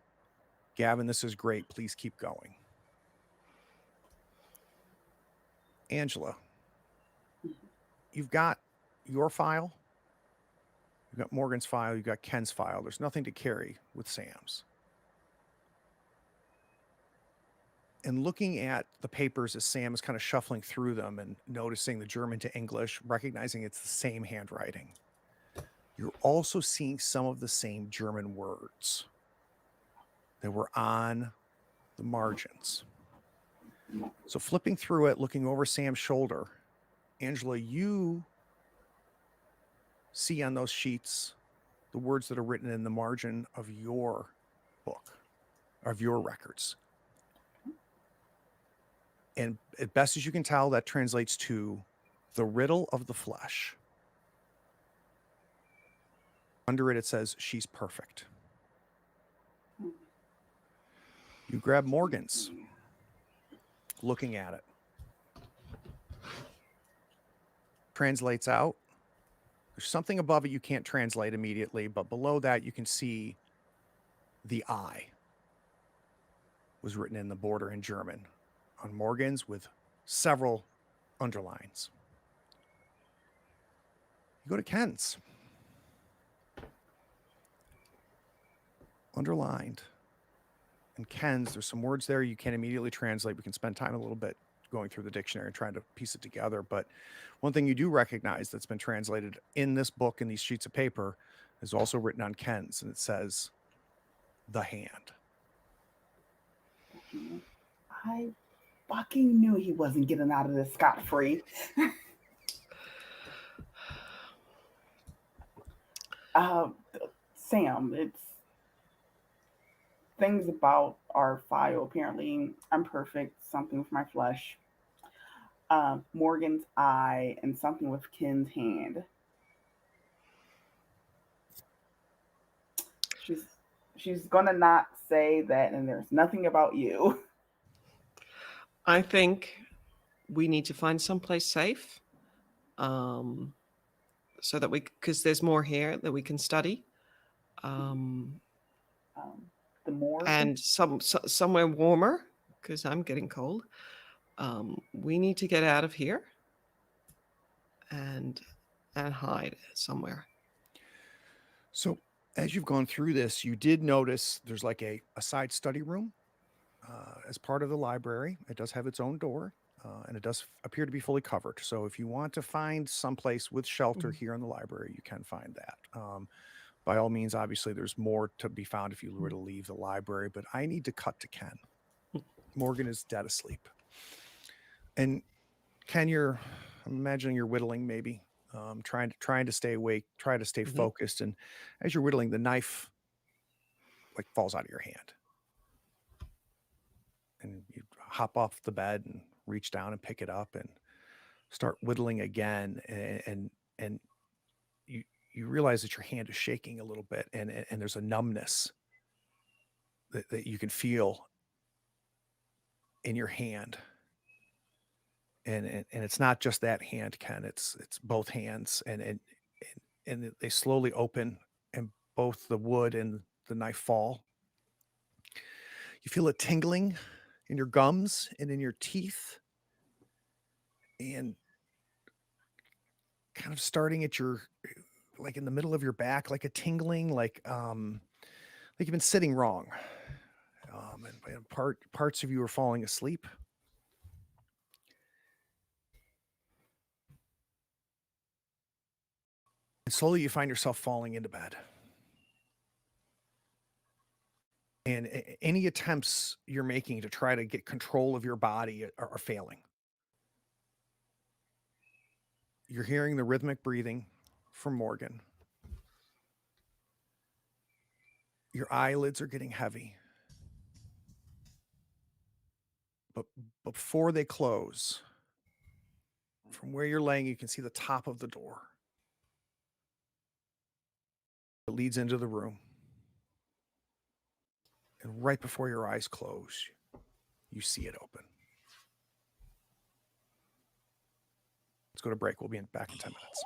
"Gavin, this is great. Please keep going." Angela, you've got your file. You've got Morgan's file. You've got Ken's file. There's nothing to carry with Sam's. And looking at the papers as Sam is kind of shuffling through them and noticing the German to English, recognizing it's the same handwriting, you're also seeing some of the same German words that were on the margins. So flipping through it, looking over Sam's shoulder, Angela, you see on those sheets the words that are written in the margin of your book, of your records. And as best as you can tell, that translates to the riddle of the flesh. Under it, it says, "She's perfect." You grab Morgan's. looking at it. Translates out. There's something above it you can't translate immediately, but below that you can see the I was written in the border in German on Morgan's with several underlines. You go to Ken's. Underlined. And Ken's, there's some words there you can't immediately translate. We can spend time a little bit going through the dictionary and trying to piece it together. But one thing you do recognize that's been translated in this book, in these sheets of paper, is also written on Ken's, and it says, the hand. I fucking knew he wasn't getting out of this scot-free. Sam, it's things about our file. Apparently, I'm perfect, something with my flesh. Morgan's eye, and something with Ken's hand. She's gonna not say that, and there's nothing about you. I think we need to find someplace safe, so that because there's more here that we can study, The morgue. and somewhere warmer because I'm getting cold. We need to get out of here and hide somewhere. So as you've gone through this, you did notice there's like a side study room as part of the library. It does have its own door, and it does appear to be fully covered. So if you want to find someplace with shelter here in the library, you can find that. By all means, obviously, there's more to be found if you were to leave the library, but I need to cut to Ken. Morgan is dead asleep. And Ken, I'm imagining you're whittling maybe, trying to stay awake, try to stay focused. And as you're whittling, the knife like falls out of your hand. And you hop off the bed and reach down and pick it up and start whittling again. And you realize that your hand is shaking a little bit, and there's a numbness that you can feel in your hand. And it's not just that hand, Ken. It's both hands, and they slowly open, and both the wood and the knife fall. You feel it tingling in your gums and in your teeth, and kind of starting at like in the middle of your back, like a tingling, like you've been sitting wrong, and parts of you are falling asleep. And slowly you find yourself falling into bed. And any attempts you're making to try to get control of your body are failing. You're hearing the rhythmic breathing from Morgan. Your eyelids are getting heavy. But before they close, from where you're laying, you can see the top of the door. It leads into the room. And right before your eyes close, you see it open. Let's go to break. We'll be back in 10 minutes.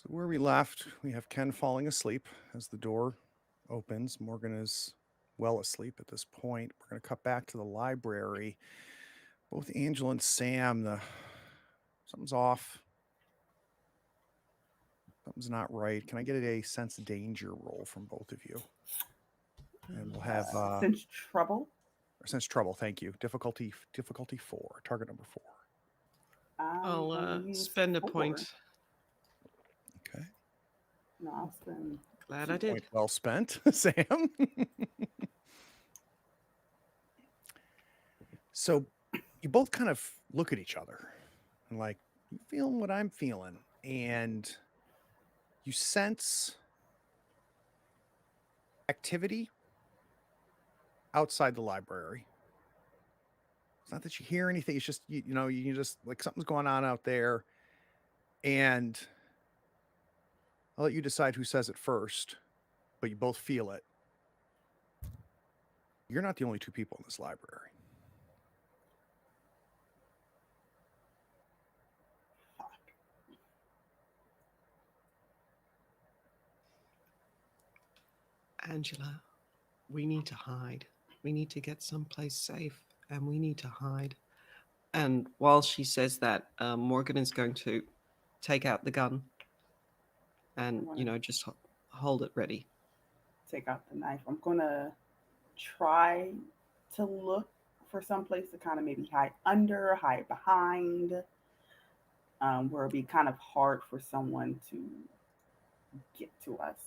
So where we left, we have Ken falling asleep as the door opens. Morgan is well asleep at this point. We're going to cut back to the library. Both Angela and Sam, something's off. Something's not right. Can I get a sense of danger roll from both of you? And we'll have Sense trouble. sense trouble. Thank you. Difficulty 4. Target number 4. I'll gonna use spend a 4. point. Okay. No, I'll spend. Glad I did. Point well spent, Sam. So you both kind of look at each other and like, you feeling what I'm feeling? And you sense activity outside the library. It's not that you hear anything. It's just, you know, you can just like something's going on out there. And I'll let you decide who says it first, but you both feel it. You're not the only 2 people in this library. Angela, we need to hide. We need to get someplace safe, and we need to hide. And while she says that, Morgan is going to take out the gun and, you know, just hold it ready. Take out the knife. I'm gonna try to look for someplace to kind of maybe hide under, hide behind, where it'd be kind of hard for someone to get to us.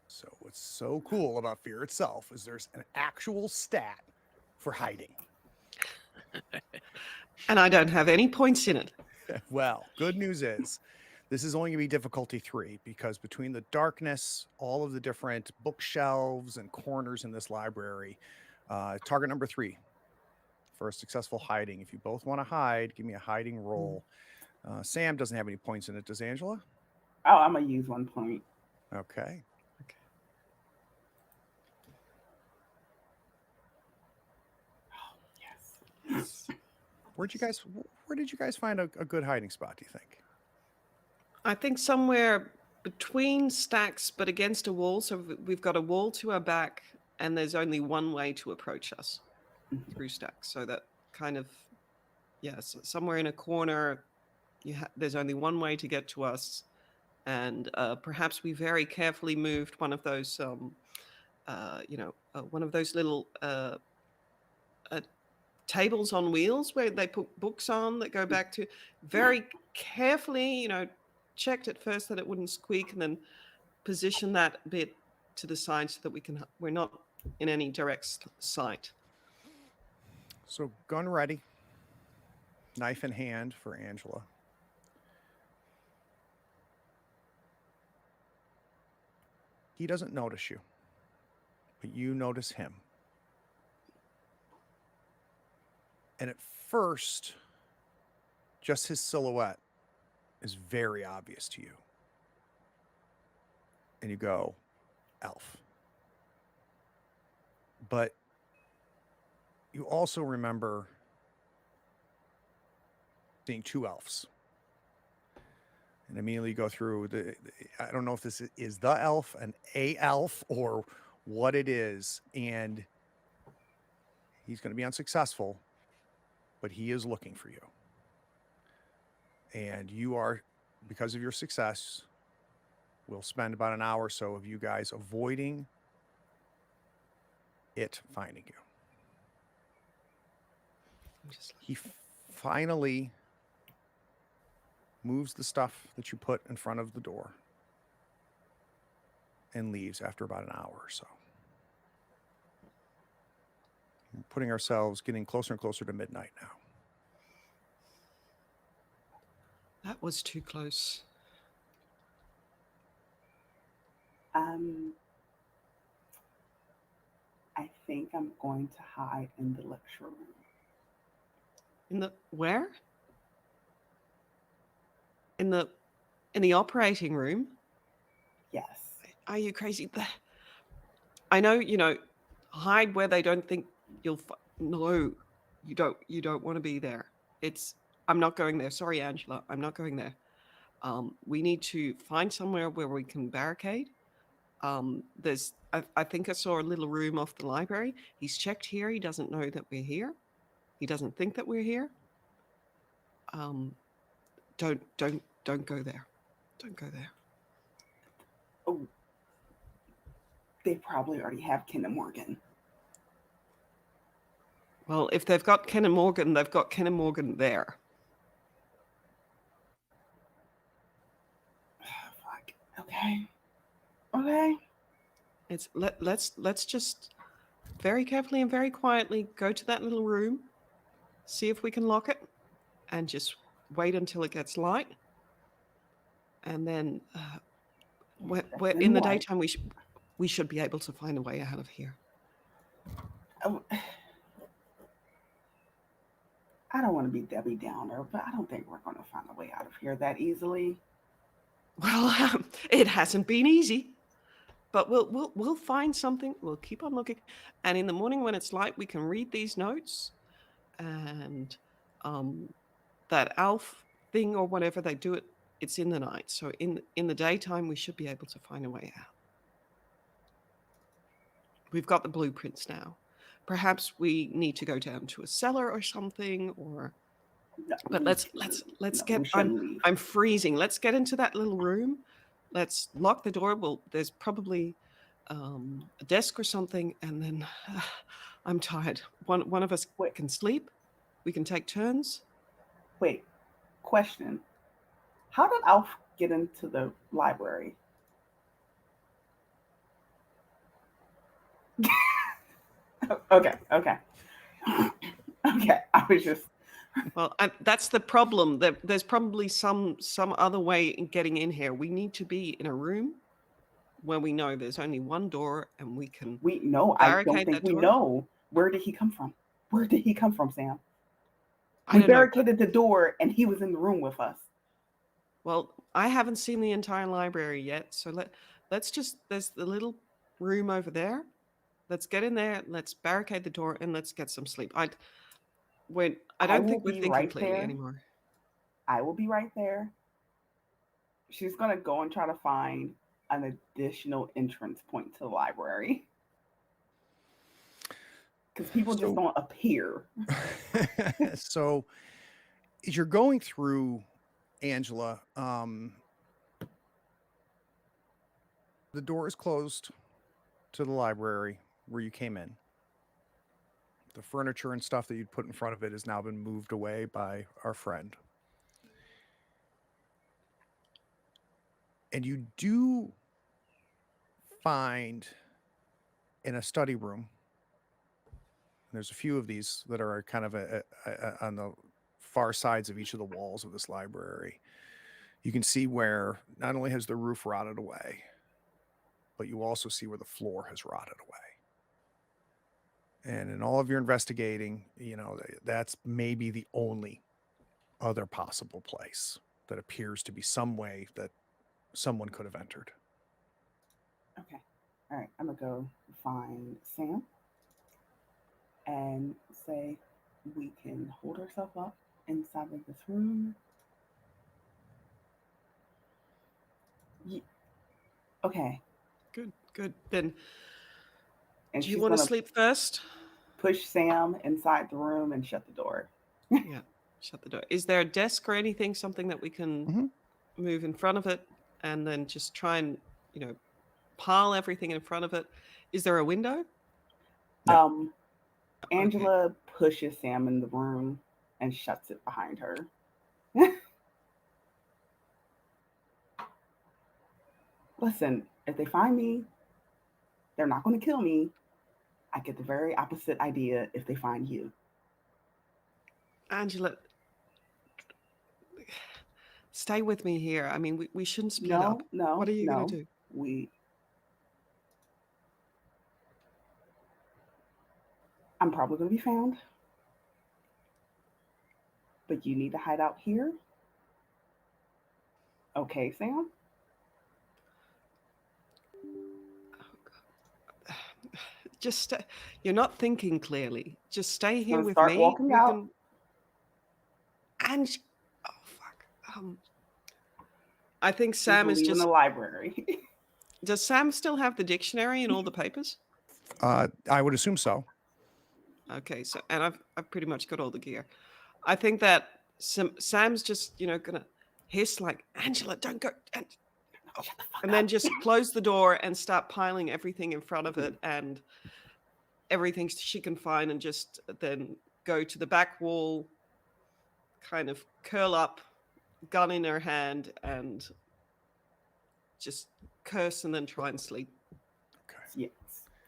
So what's so cool about Fear itself is there's an actual stat for hiding. And I don't have any points in it. Well, good news is this is only going to be difficulty 3 because between the darkness, all of the different bookshelves and corners in this library, target number 3 for a successful hiding. If you both want to hide, give me a hiding roll. Sam doesn't have any points in it. Does Angela? Oh, I'm gonna use 1 point. Okay. Yes. Where did you guys find a good hiding spot, do you think? I think somewhere between stacks, but against a wall. So we've got a wall to our back, and there's only one way to approach us through stacks. So that kind of, yes, somewhere in a corner, there's only one way to get to us. And perhaps we very carefully moved one of those, one of those little tables on wheels where they put books on that go back to, very carefully, you know, checked at first that it wouldn't squeak, and then position that bit to the side so that we're not in any direct sight. So gun ready, knife in hand for Angela. He doesn't notice you, but you notice him. And at first, just his silhouette is very obvious to you. And you go, elf. But you also remember seeing 2 elves. And immediately go through I don't know if this is the elf, a elf, or what it is. And he's going to be unsuccessful, but he is looking for you. And you are, because of your success, we'll spend about an hour or so of you guys avoiding it finding you. He finally moves the stuff that you put in front of the door and leaves after about an hour or so. We're putting ourselves, getting closer and closer to midnight now. That was too close. I think I'm going to hide in the lecture room. In the where? In the operating room? Yes. Are you crazy? I know, you know, hide where they don't think you'll. No, you don't. You don't want to be there. I'm not going there. Sorry, Angela. I'm not going there. We need to find somewhere where we can barricade. I think I saw a little room off the library. He's checked here. He doesn't know that we're here. He doesn't think that we're here. Don't go there. Don't go there. Oh, they probably already have Ken and Morgan. Well, if they've got Ken and Morgan, they've got Ken and Morgan there. Fuck. Okay. Okay. Let's just very carefully and very quietly go to that little room, see if we can lock it, and just wait until it gets light. And then we're in the daytime. We should be able to find a way out of here. Oh, I don't want to be Debbie Downer, but I don't think we're going to find a way out of here that easily. Well, it hasn't been easy, but we'll find something. We'll keep on looking, and in the morning when it's light, we can read these notes, and that Alf thing or whatever they do it's in the night. So in the daytime, we should be able to find a way out. We've got the blueprints now. Perhaps we need to go down to a cellar or something, or. No, But let's get. I'm freezing. Let's get into that little room. Let's lock the door. Well, there's probably a desk or something, and then I'm tired. One of us can sleep. We can take turns. Wait, question. How did Alf get into the library? Okay. Okay, I was just. Well, that's the problem. There's probably some other way in getting in here. We need to be in a room where we know there's only one door, and we can. I don't think we know. Where did he come from? Where did he come from, Sam? We barricaded the door, and he was in the room with us. Well, I haven't seen the entire library yet, so let's just. There's the little room over there. Let's get in there. Let's barricade the door, and let's get some sleep. I don't think we're thinking clearly anymore. I will be right there. She's going to go and try to find an additional entrance point to the library. Because people just don't appear. So, as you're going through, Angela, the door is closed to the library where you came in. The furniture and stuff that you'd put in front of it has now been moved away by our friend. And you do find in a study room, and there's a few of these that are kind of on the far sides of each of the walls of this library. You can see where not only has the roof rotted away, but you also see where the floor has rotted away. And in all of your investigating, that's maybe the only other possible place that appears to be some way that someone could have entered. Okay. All right. I'm going to go find Sam and say we can hold ourselves up inside of this room. Okay. Good. Then and do you want to sleep first? Push Sam inside the room and shut the door. Yeah, shut the door. Is there a desk or anything, something that we can move in front of it, and then just try and, pile everything in front of it? Is there a window? No. Angela pushes Sam in the room and shuts it behind her. Listen, if they find me, they're not going to kill me. I get the very opposite idea if they find you. Angela, stay with me here. I mean, we shouldn't split up. No. What are you going to do? I'm probably going to be found. But you need to hide out here. Okay, Sam? Just you're not thinking clearly. Just stay here with start me. Walking out. And oh fuck. I think She's Sam is leaving the just. library. Does Sam still have the dictionary and all the papers? I would assume so. Okay, so and I've pretty much got all the gear. I think that Sam's just gonna hiss like, Angela, don't go, and then just close the door and start piling everything in front of it and everything she can find, and just then go to the back wall, kind of curl up, gun in her hand, and just curse and then try and sleep. Okay. Yes.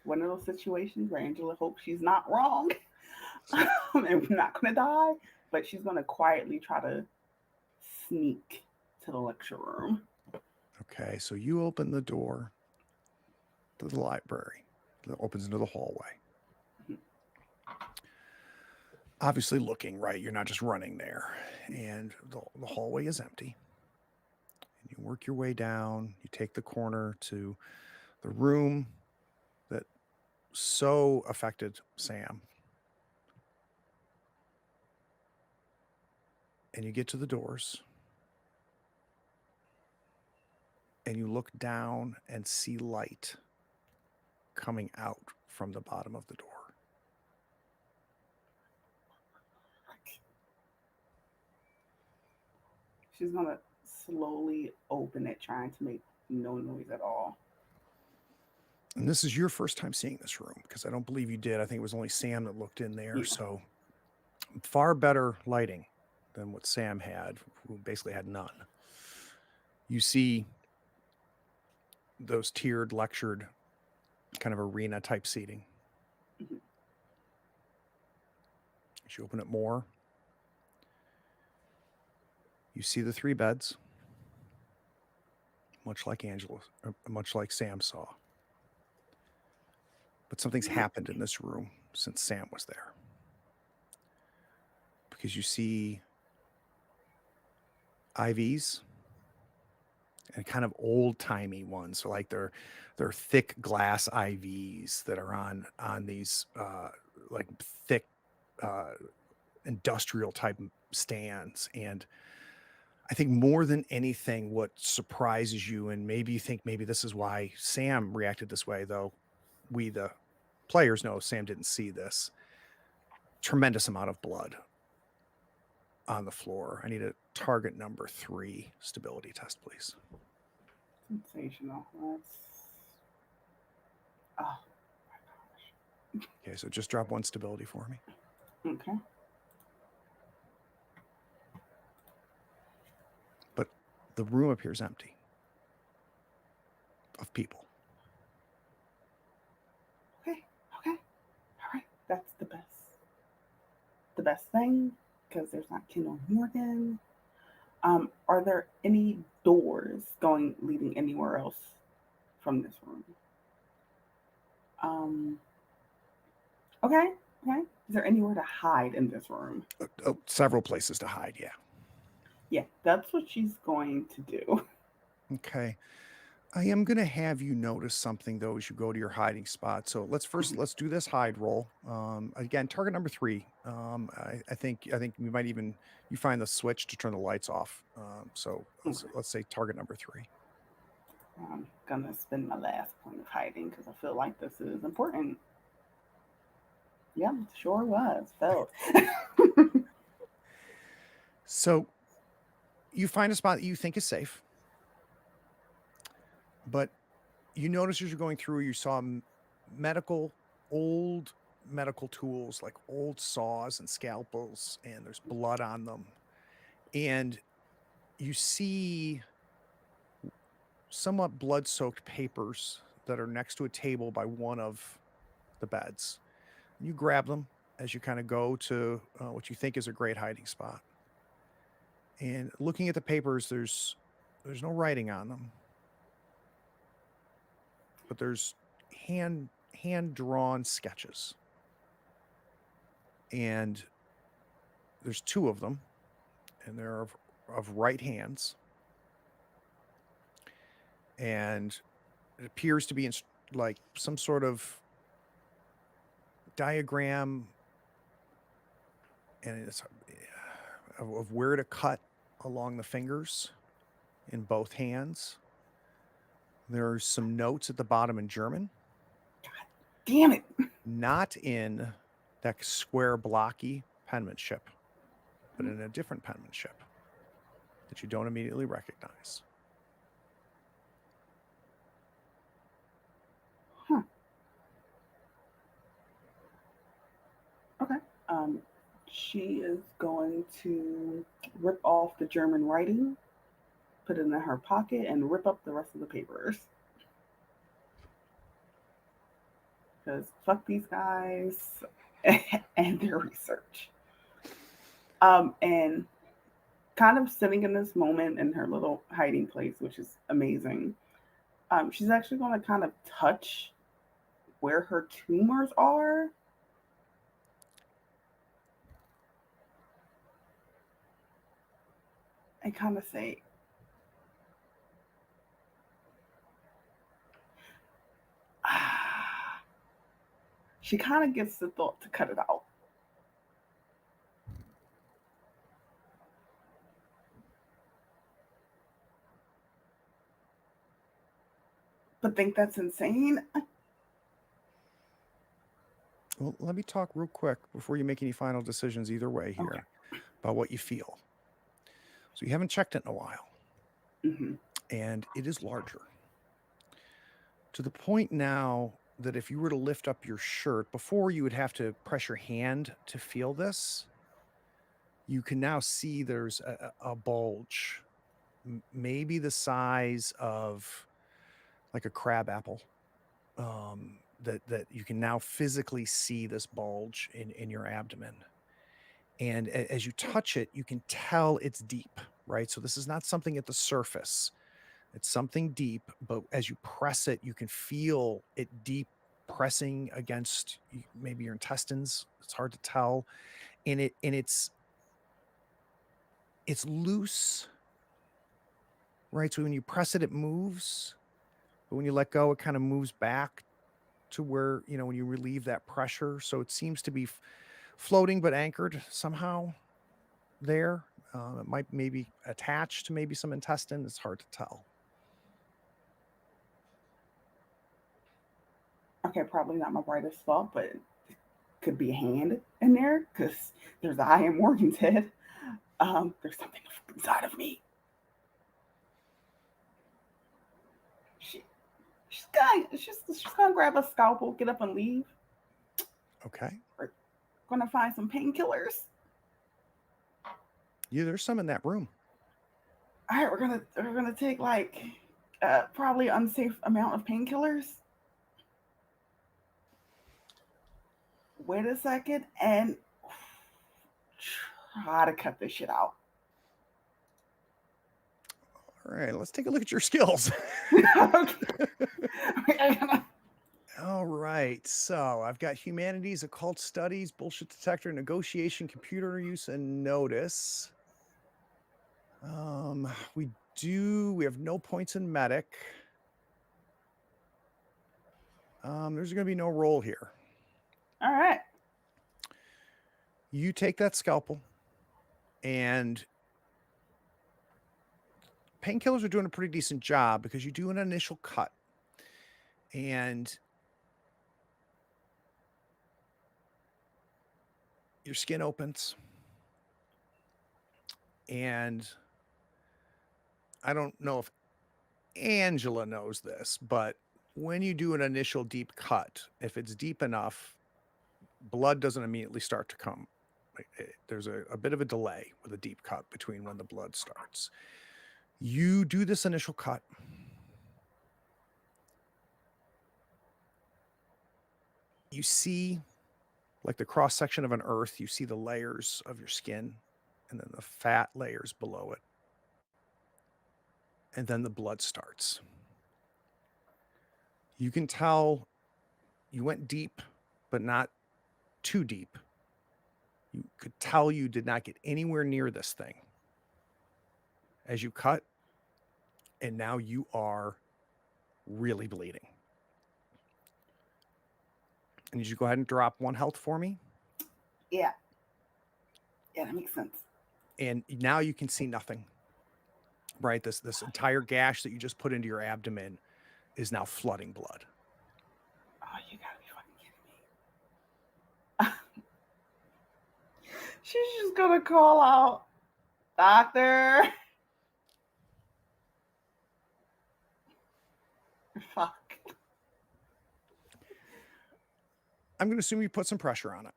One of those situations where Angela hopes she's not wrong and we're not going to die, but she's going to quietly try to sneak to the lecture room. Okay, so you open the door to the library that opens into the hallway. Obviously looking, right? You're not just running there. And the hallway is empty. And you work your way down. You take the corner to the room that so affected Sam. And you get to the doors. And you look down and see light coming out from the bottom of the door. She's going to slowly open it, trying to make no noise at all. And this is your first time seeing this room, because I don't believe you did. I think it was only Sam that looked in there. Yeah. So far better lighting than what Sam had, who basically had none. You see those tiered, lectured, kind of arena type seating. Mhm. As you open it more, you see the 3 beds, much like much like Sam saw. But something's happened in this room since Sam was there. Because you see IVs and kind of old-timey ones. So like they're thick glass IVs that are on these like thick industrial type stands. And I think more than anything, what surprises you, and maybe you think maybe this is why Sam reacted this way, though we the players know Sam didn't see this, tremendous amount of blood on the floor. I need a target number 3 stability test, please. Sensational. Oh my gosh. Okay, so just drop 1 stability for me. Okay. But the room appears empty of people. Okay. All right. That's the best thing, because there's not Kendall Morgan. Are there any doors leading anywhere else from this room? Okay. Is there anywhere to hide in this room? Several places to hide, yeah. Yeah, that's what she's going to do. Okay. I am going to have you notice something, though, as you go to your hiding spot. So let's do this hide roll. Again, target number 3. I think you might even, you find the switch to turn the lights off. So let's say target number 3. I'm gonna spend my last point of hiding because I feel like this is important. Yeah, sure was. Felt. So you find a spot that you think is safe, but you notice as you're going through, you saw old medical tools, like old saws and scalpels, and there's blood on them. And you see somewhat blood-soaked papers that are next to a table by one of the beds. You grab them as you kind of go to what you think is a great hiding spot. And looking at the papers, there's no writing on them, but there's hand-drawn sketches. And there's 2 of them, and they're of right hands. And it appears to be like some sort of diagram, and it's of where to cut along the fingers. in both hands. There's some notes at the bottom in German, Damn it. not in that square blocky penmanship, but in a different penmanship that you don't immediately recognize. Okay. She is going to rip off the German writing, put it in her pocket, and rip up the rest of the papers. Because fuck these guys and their research. And kind of sitting in this moment in her little hiding place, which is amazing. She's actually going to kind of touch where her tumors are. And kind of say, she kind of gets the thought to cut it out. But think that's insane. Well, let me talk real quick before you make any final decisions either way here about what you feel. So you haven't checked it in a while, and it is larger. To the point now that if you were to lift up your shirt, before you would have to press your hand to feel this, you can now see there's a bulge, maybe the size of like a crab apple, that you can now physically see this bulge in your abdomen. And as you touch it, you can tell it's deep, right? So this is not something at the surface. It's something deep, but as you press it, you can feel it deep pressing against maybe your intestines. It's hard to tell. And it's loose, right? So when you press it, it moves. But when you let go, it kind of moves back to where, when you relieve that pressure. So it seems to be floating but anchored somehow there. It might maybe attach to maybe some intestine. It's hard to tell. Okay, probably not my brightest thought, but it could be a hand in there because there's the I am Morgan's head. There's something inside of me. She's gonna grab a scalpel, get up and leave. Okay. We're gonna find some painkillers. Yeah, there's some in that room. All right, we're gonna take like probably unsafe amount of painkillers. Wait a second and try to cut this shit out. All right, let's take a look at your skills. All right, so I've got humanities, occult studies, bullshit detector, negotiation, computer use, and notice. We have no points in medic. There's going to be no roll here. All right. You take that scalpel, and painkillers are doing a pretty decent job because you do an initial cut, and your skin opens, and I don't know if Angela knows this, but when you do an initial deep cut, if it's deep enough, blood doesn't immediately start to come. There's a bit of a delay with a deep cut between when the blood starts. You do this initial cut. You see, like the cross section of an earth, you see the layers of your skin and then the fat layers below it. And then the blood starts. You can tell you went deep, but not too deep. You could tell you did not get anywhere near this thing as you cut, and now you are really bleeding. And did you go ahead and drop 1 health for me? Yeah. Yeah, that makes sense. And now you can see nothing. right? This entire gash that you just put into your abdomen is now flooding blood. Oh, you gotta be fucking kidding me. She's just gonna call out, doctor. Fuck. I'm going to assume you put some pressure on it.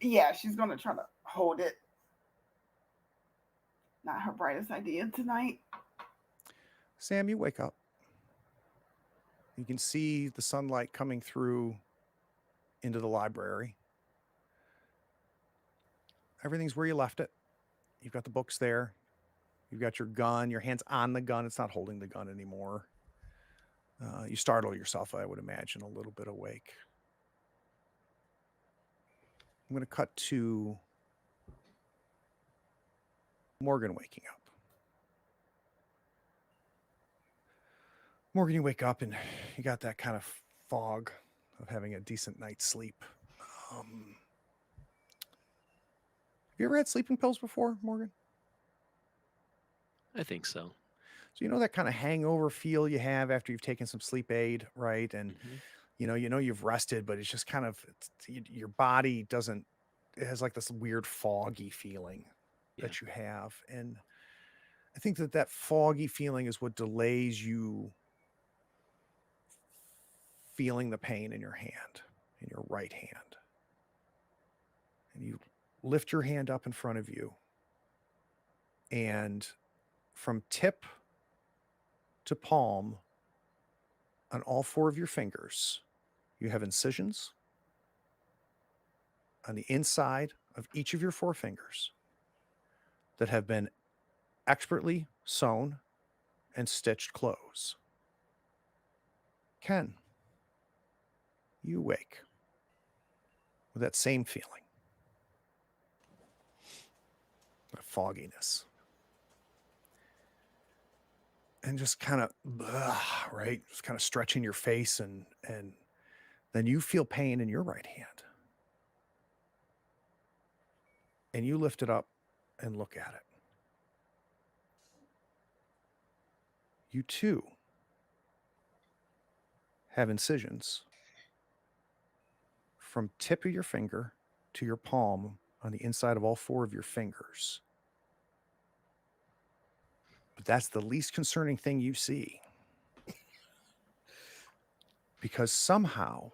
Yeah, she's gonna try to hold it. Not her brightest idea tonight. Sam, you wake up. You can see the sunlight coming through into the library. Everything's where you left it. You've got the books there. You've got your gun. Your hand's on the gun. It's not holding the gun anymore. You startle yourself, I would imagine, a little bit awake. I'm going to cut to Morgan waking up. Morgan, you wake up and you got that kind of fog of having a decent night's sleep. Have you ever had sleeping pills before, Morgan? I think so. So you know that kind of hangover feel you have after you've taken some sleep aid, right? And Mhm. you know you've rested, but it's just kind of your body doesn't. It has like this weird foggy feeling that you have, and I think that foggy feeling is what delays you feeling the pain in your hand, in your right hand, and you lift your hand up in front of you, and from tip to palm on all four of your fingers, you have incisions on the inside of each of your four fingers that have been expertly sewn and stitched close. Ken, you wake with that same feeling, that fogginess. And just kind of, right? Just kind of stretching your face, and then you feel pain in your right hand. And you lift it up and look at it. You too have incisions from tip of your finger to your palm on the inside of all four of your fingers. But that's the least concerning thing you see. Because somehow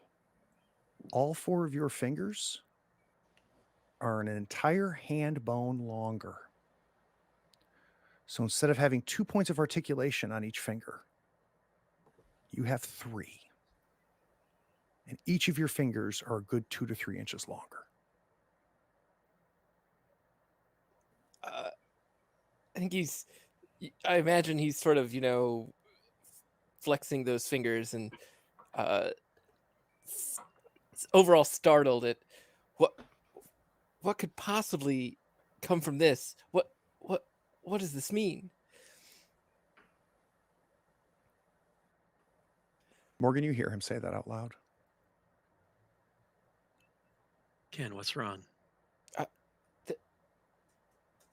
all four of your fingers are an entire hand bone longer. So instead of having 2 points of articulation on each finger, you have 3. And each of your fingers are a good 2 to 3 inches longer. I think I imagine he's sort of, flexing those fingers and overall startled at what could possibly come from this. What does this mean? Morgan, you hear him say that out loud. Ken, what's wrong?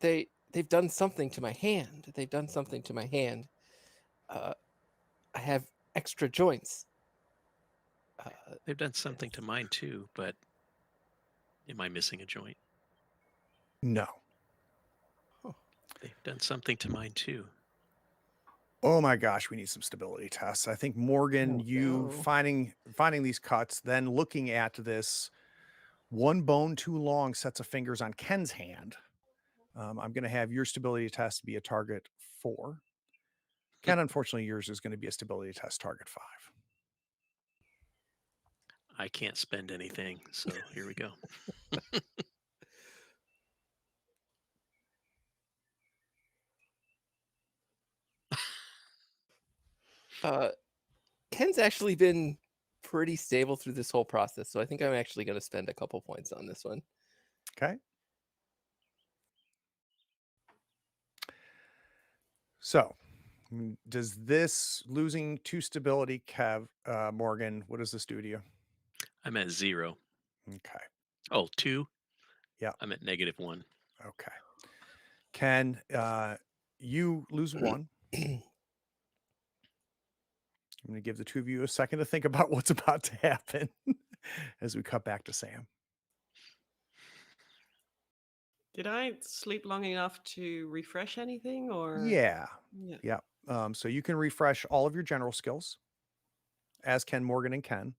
They've done something to my hand. They've done something to my hand. I have extra joints. They've done something to mine too, but am I missing a joint? No. They've done something to mine too. Oh my gosh, we need some stability tests. I think Morgan, Oh, you no. finding these cuts, then looking at this one bone too long sets of fingers on Ken's hand. I'm going to have your stability test be a target 4. Ken, unfortunately, yours is going to be a stability test target 5. I can't spend anything, so here we go. Ken's actually been pretty stable through this whole process, so I think I'm actually going to spend a couple points on this one. Okay. So, does this losing 2 stability, Morgan, what does this do to you? I'm at 0. Okay. Oh, 2? Yeah. I'm at -1. Okay. Ken, you lose 1. I'm going to give the two of you a second to think about what's about to happen as we cut back to Sam. Did I sleep long enough to refresh anything or? Yeah. Yeah. Yeah. So you can refresh all of your general skills, as can Morgan and Ken.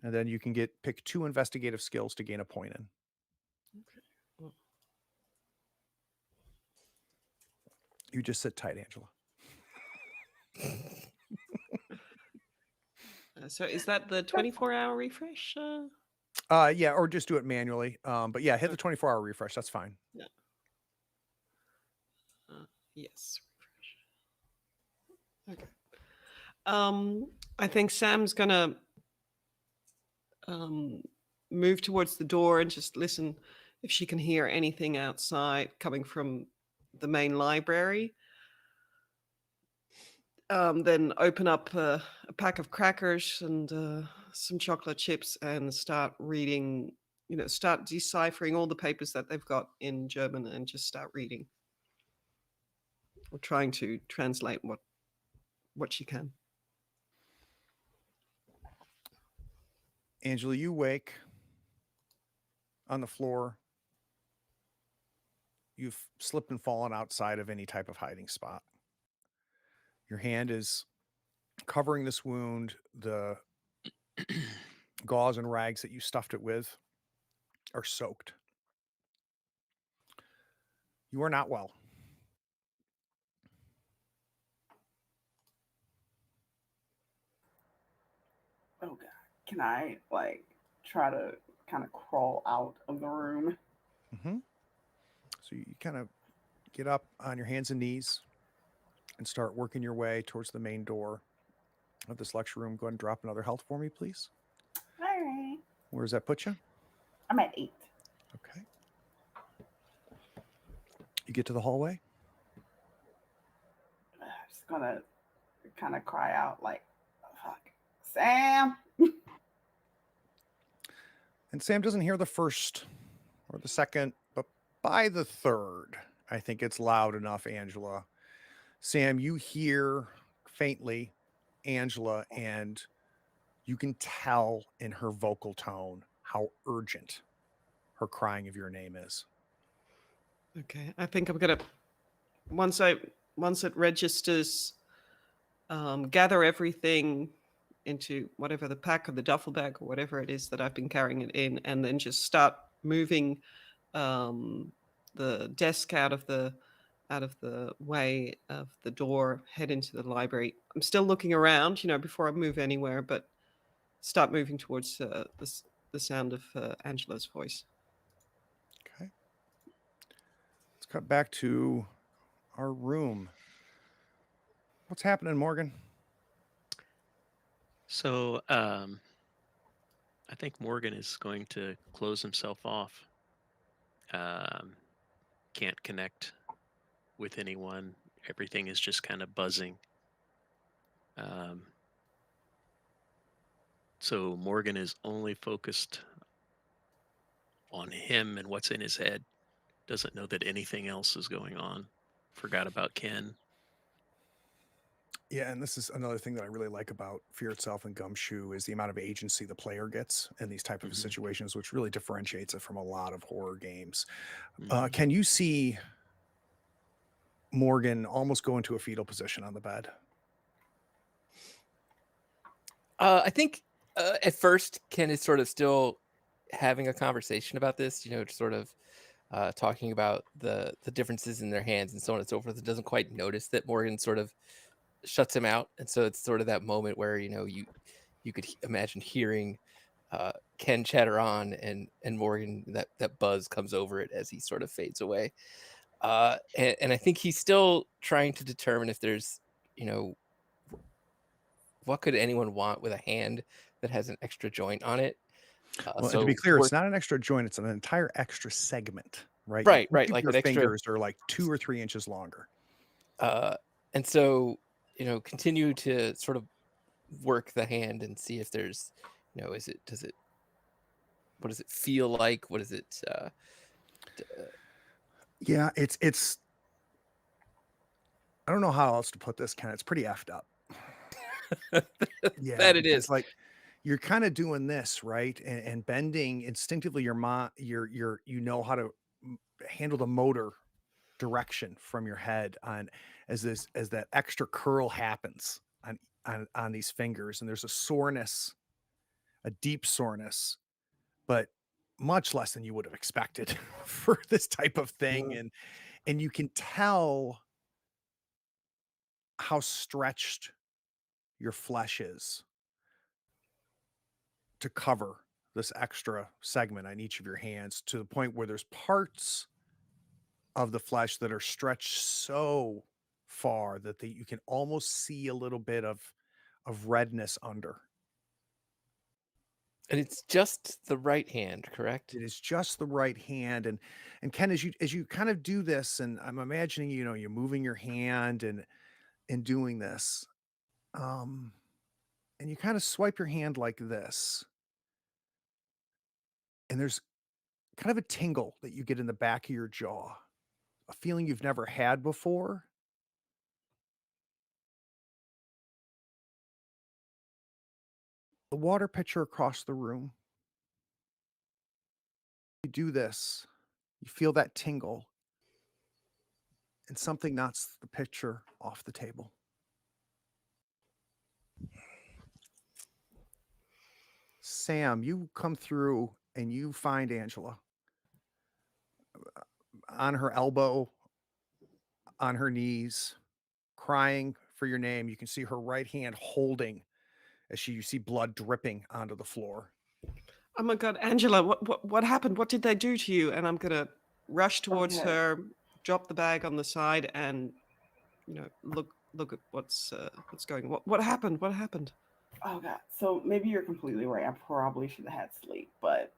And then you can pick 2 investigative skills to gain a point in. Okay. Well, You just sit tight, Angela. so is that the 24-hour refresh? Yeah, or just do it manually. But yeah, hit the Okay. 24-hour refresh. That's fine. Yeah. Yes. Refresh. Okay. I think Sam's gonna move towards the door and just listen if she can hear anything outside coming from the main library. Then open up a pack of crackers and some chocolate chips and start reading, start deciphering all the papers that they've got in German and just start reading or trying to translate what she can. Angela, you wake on the floor. You've slipped and fallen outside of any type of hiding spot. Your hand is covering this wound. The gauze and rags that you stuffed it with are soaked. You are not well. Oh God. Can I try to kind of crawl out of the room? Mm-hmm. So you kind of get up on your hands and knees and start working your way towards the main door of this lecture room. Go ahead and drop another health for me, please. All right. Where does that put you? I'm at 8. Okay. You get to the hallway. I'm just gonna kind of cry out like, "Fuck, Sam!" And Sam doesn't hear the first or the second, but by the third, I think it's loud enough, Angela. Sam, you hear faintly Angela, and you can tell in her vocal tone how urgent her crying of your name is. Okay, I think I'm gonna once it registers, gather everything into whatever the pack or the duffel bag or whatever it is that I've been carrying it in, and then just start moving the desk out of the way of the door, head into the library. I'm still looking around, before I move anywhere, but start moving towards the sound of Angela's voice. Okay. Let's cut back to our room. What's happening, Morgan? So I think Morgan is going to close himself off. Can't connect with anyone. Everything is just kind of buzzing. So Morgan is only focused on him and what's in his head. Doesn't know that anything else is going on. Forgot about Ken. Yeah, and this is another thing that I really like about Fear Itself and Gumshoe is the amount of agency the player gets in these type of situations, which really differentiates it from a lot of horror games. Can you see Morgan almost go into a fetal position on the bed? I think at first Ken is sort of still having a conversation about this, sort of talking about the differences in their hands and so on and so forth. And doesn't quite notice that Morgan sort of shuts him out, and so it's sort of that moment where you could imagine hearing Ken chatter on, and Morgan, that buzz comes over it as he sort of fades away. And I think he's still trying to determine if there's, what could anyone want with a hand that has an extra joint on it. Well, and to be clear, it's not an extra joint; it's an entire extra segment, right? Right, Each of like your an extra. fingers are like 2 or 3 inches longer. And so, continue to sort of work the hand and see if there's, what does it feel like? What is it? Yeah, it's I don't know how else to put this, Ken. It's pretty effed up. Yeah, That it because is. like you're kind of doing this, right? And bending instinctively you know how to handle the motor direction from your head on as that extra curl happens on these fingers, and there's a soreness, a deep soreness, but much less than you would have expected for this type of thing. Mhm. And you can tell how stretched your flesh is to cover this extra segment on each of your hands, to the point where there's parts of the flesh that are stretched so far that you can almost see a little bit of redness under. And it's just the right hand, correct? It is just the right hand. And Ken, as you kind of do this, and I'm imagining, you know, you're moving your hand and doing this, um, and you kind of swipe your hand like this, and there's kind of a tingle that you get in the back of your jaw, a feeling you've never had before. The water pitcher across the room, you do this, you feel that tingle, and something knocks the pitcher off the table. Sam, you come through and you find Angela on her elbow, on her knees, crying for your name. You can see her right hand holding as you see blood dripping onto the floor. Oh my God, Angela, what happened? What did they do to you? And I'm gonna rush towards Okay. her, drop the bag on the side, and look at what's going. What happened? What happened? Oh God. So maybe you're completely right. I probably should have had sleep, but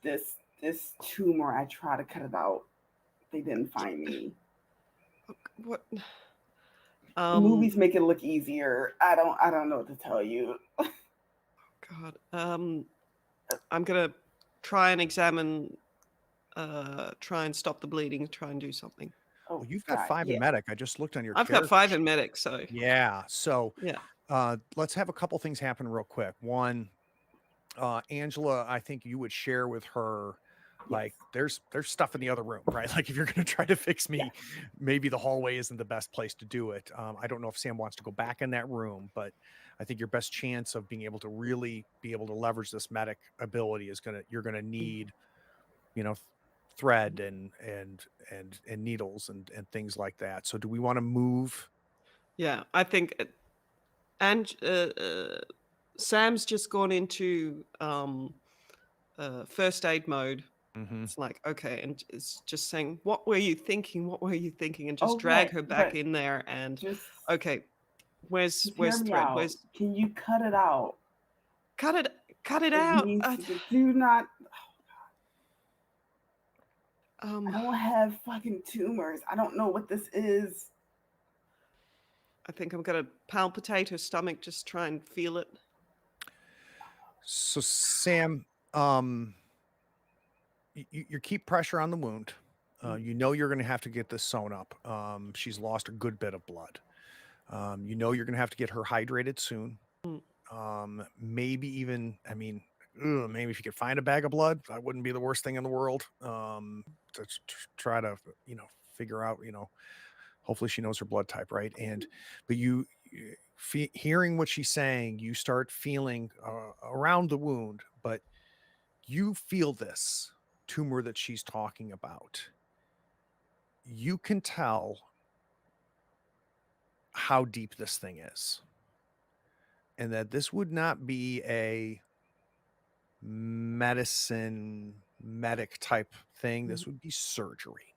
this tumor, I try to cut it out. They didn't find me. What? Movies make it look easier. I don't know what to tell you. God. I'm gonna try and examine. Try and stop the bleeding. Try and do something. Oh Well, you've got God. 5 in Yeah. medic. I just looked on your I've got character 5 in sheet. medic, so Yeah. So yeah. let's have a couple things happen real quick. One, Angela, I think you would share with her, like, Yes. there's stuff in the other room, right? Like, if you're going to try to fix Yeah. me, maybe the hallway isn't the best place to do it. I don't know if Sam wants to go back in that room, but I think your best chance of being able to really be able to leverage this medic ability is you're gonna need, you know, thread and needles and things like that. So do we want to move? Yeah, I think, and Sam's just gone into first aid mode. Mhm. It's like, okay, and it's just saying, "What were you thinking? What were you thinking?" And just drag Okay, her back but in there. And just okay, where's hear me thread? out. Where's Can you cut it out? cut it? Cut it It out. needs to do not. I Um, don't have fucking tumors. I don't know what this is. I think I'm gonna palpitate her stomach, just try and feel it. So Sam, you keep pressure on the wound. You know you're going to have to get this sewn up. She's lost a good bit of blood. You know you're going to have to get her hydrated soon. Mm. Maybe even, I mean, maybe if you could find a bag of blood, that wouldn't be the worst thing in the world. To try to, figure out, hopefully she knows her blood type, right? But hearing what she's saying, you start feeling around the wound, but you feel this tumor that she's talking about. You can tell how deep this thing is, and that this would not be a medic type thing. This would be surgery.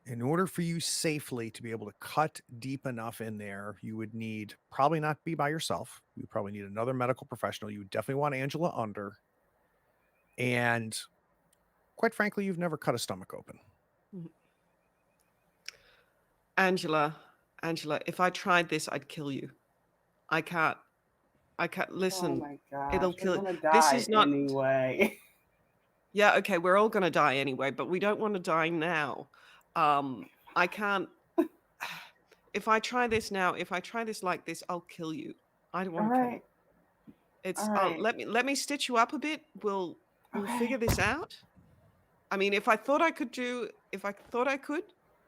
In order for you safely to be able to cut deep enough in there, you would need, probably not be by yourself. You would probably need another medical professional. You would definitely want Angela under. And quite frankly, you've never cut a stomach open. Mhm. Angela, if I tried this, I'd kill you. I can't. Oh Listen. my gosh. It'll We're kill it. gonna This die is not. anyway. Yeah, okay, we're all gonna die anyway, but we don't want to die now. I can't. if I try this now, if I try this like this, I'll kill you. I don't All want to kill you. right. It's All right. let me stitch you up a bit. We'll Okay. figure this out. I mean, if I thought I could,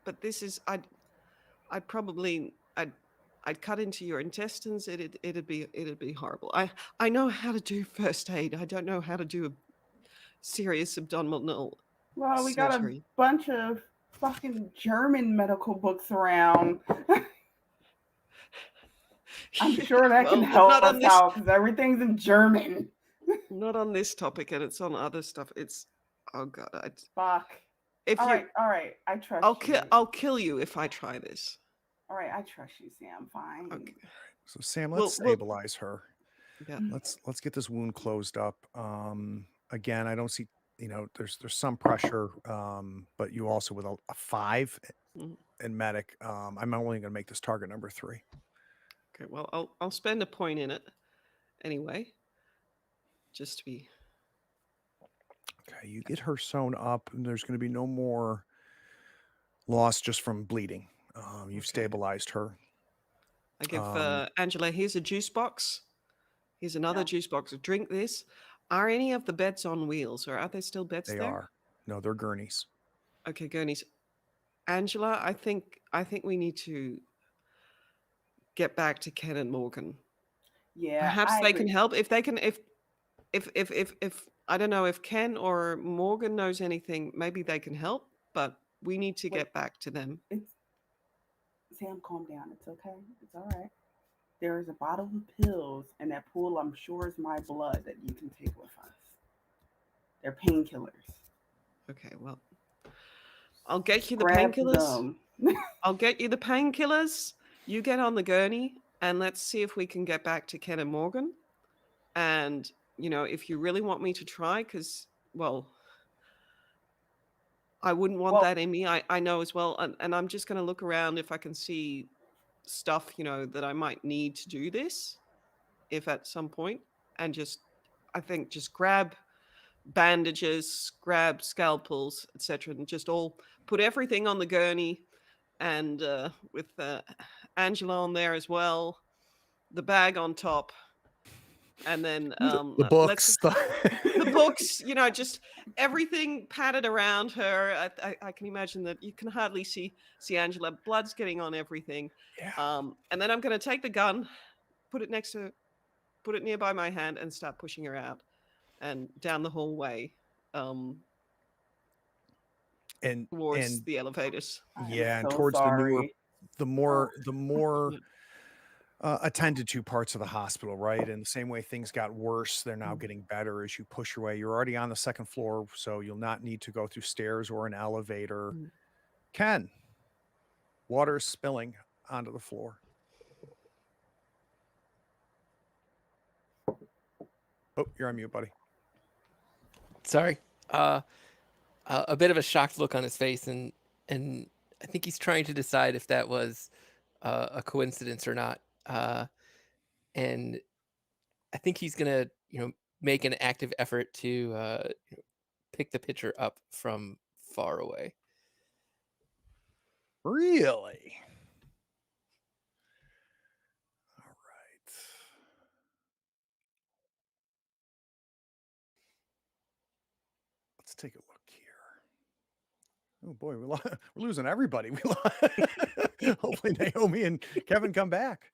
but this is I'd probably I'd cut into your intestines. It'd be horrible. I know how to do first aid. I don't know how to do a serious abdominal Well, we got a surgery. bunch of fucking German medical books around. I'm sure that can Well, help not on us this out because everything's in German. not on this topic, and it's on other stuff. It's oh god. Fuck. If All you right. I trust you. I'll kill you if I try this. All right, I trust you, Sam. Fine. Okay. So Sam, Well, let's stabilize her. Yeah. Let's get this wound closed up. Again, I don't see, there's some pressure, but you also with a 5 Mhm. in medic. I'm only going to make this target number 3. Okay. Well, I'll spend a point in it anyway, just to be. Okay, you get her sewn up, and there's going to be no more loss just from bleeding. You've Okay. stabilized her. I give Angela, here's a juice box. Here's another juice box. Drink this. Are any of the beds on wheels, or are there still beds They there? are. No, they're gurneys. Okay, gurneys. Angela, I think we need to get back to Ken and Morgan. Yeah, Perhaps I they agree. can help if they can. If I don't know if Ken or Morgan knows anything, maybe they can help. But we need to get back to them. Sam, calm down. It's okay. It's all right. There is a bottle of pills in that pool. I'm sure is my blood that you can take with us. They're painkillers. Okay, well, I'll get you the Grab painkillers. them. I'll get you the painkillers. You get on the gurney, and let's see if we can get back to Ken and Morgan. And if you really want me to try, because I wouldn't want Well- that in me. I know as well, and I'm just going to look around if I can see stuff that I might need to do this, if at some point, and I think just grab bandages, grab scalpels, etc., and just all put everything on the gurney, and with Angela on there as well, the bag on top, and then The books. the books, just everything padded around her. I can imagine that you can hardly see Angela. Blood's getting on everything. Yeah. And then I'm going to take the gun, put it nearby my hand, and start pushing her out and down the hallway towards the elevators. Yeah, and so towards sorry. the more attended to parts of the hospital, right? And the same way things got worse, they're now getting better as you push your way. You're already on the 2nd floor, so you'll not need to go through stairs or an elevator. Ken, water is spilling onto the floor. Oh, you're on mute, buddy. Sorry. A bit of a shocked look on his face, and I think he's trying to decide if that was a coincidence or not. And I think he's gonna, make an active effort to pick the pitcher up from far away. Really? All right. Let's take a look here. Oh boy, we're losing everybody. Hopefully Naomi and Kevin come back.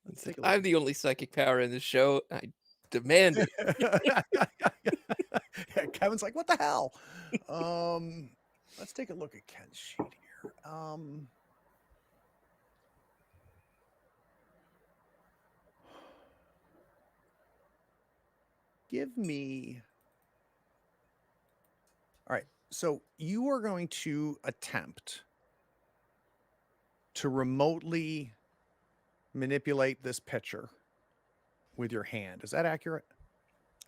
Let's take a look. I'm the only psychic power in this show. I demand it. Yeah, Kevin's like, what the hell? Let's take a look at Ken's sheet here. Give me. All right. So you are going to attempt to remotely manipulate this pitcher with your hand. Is that accurate?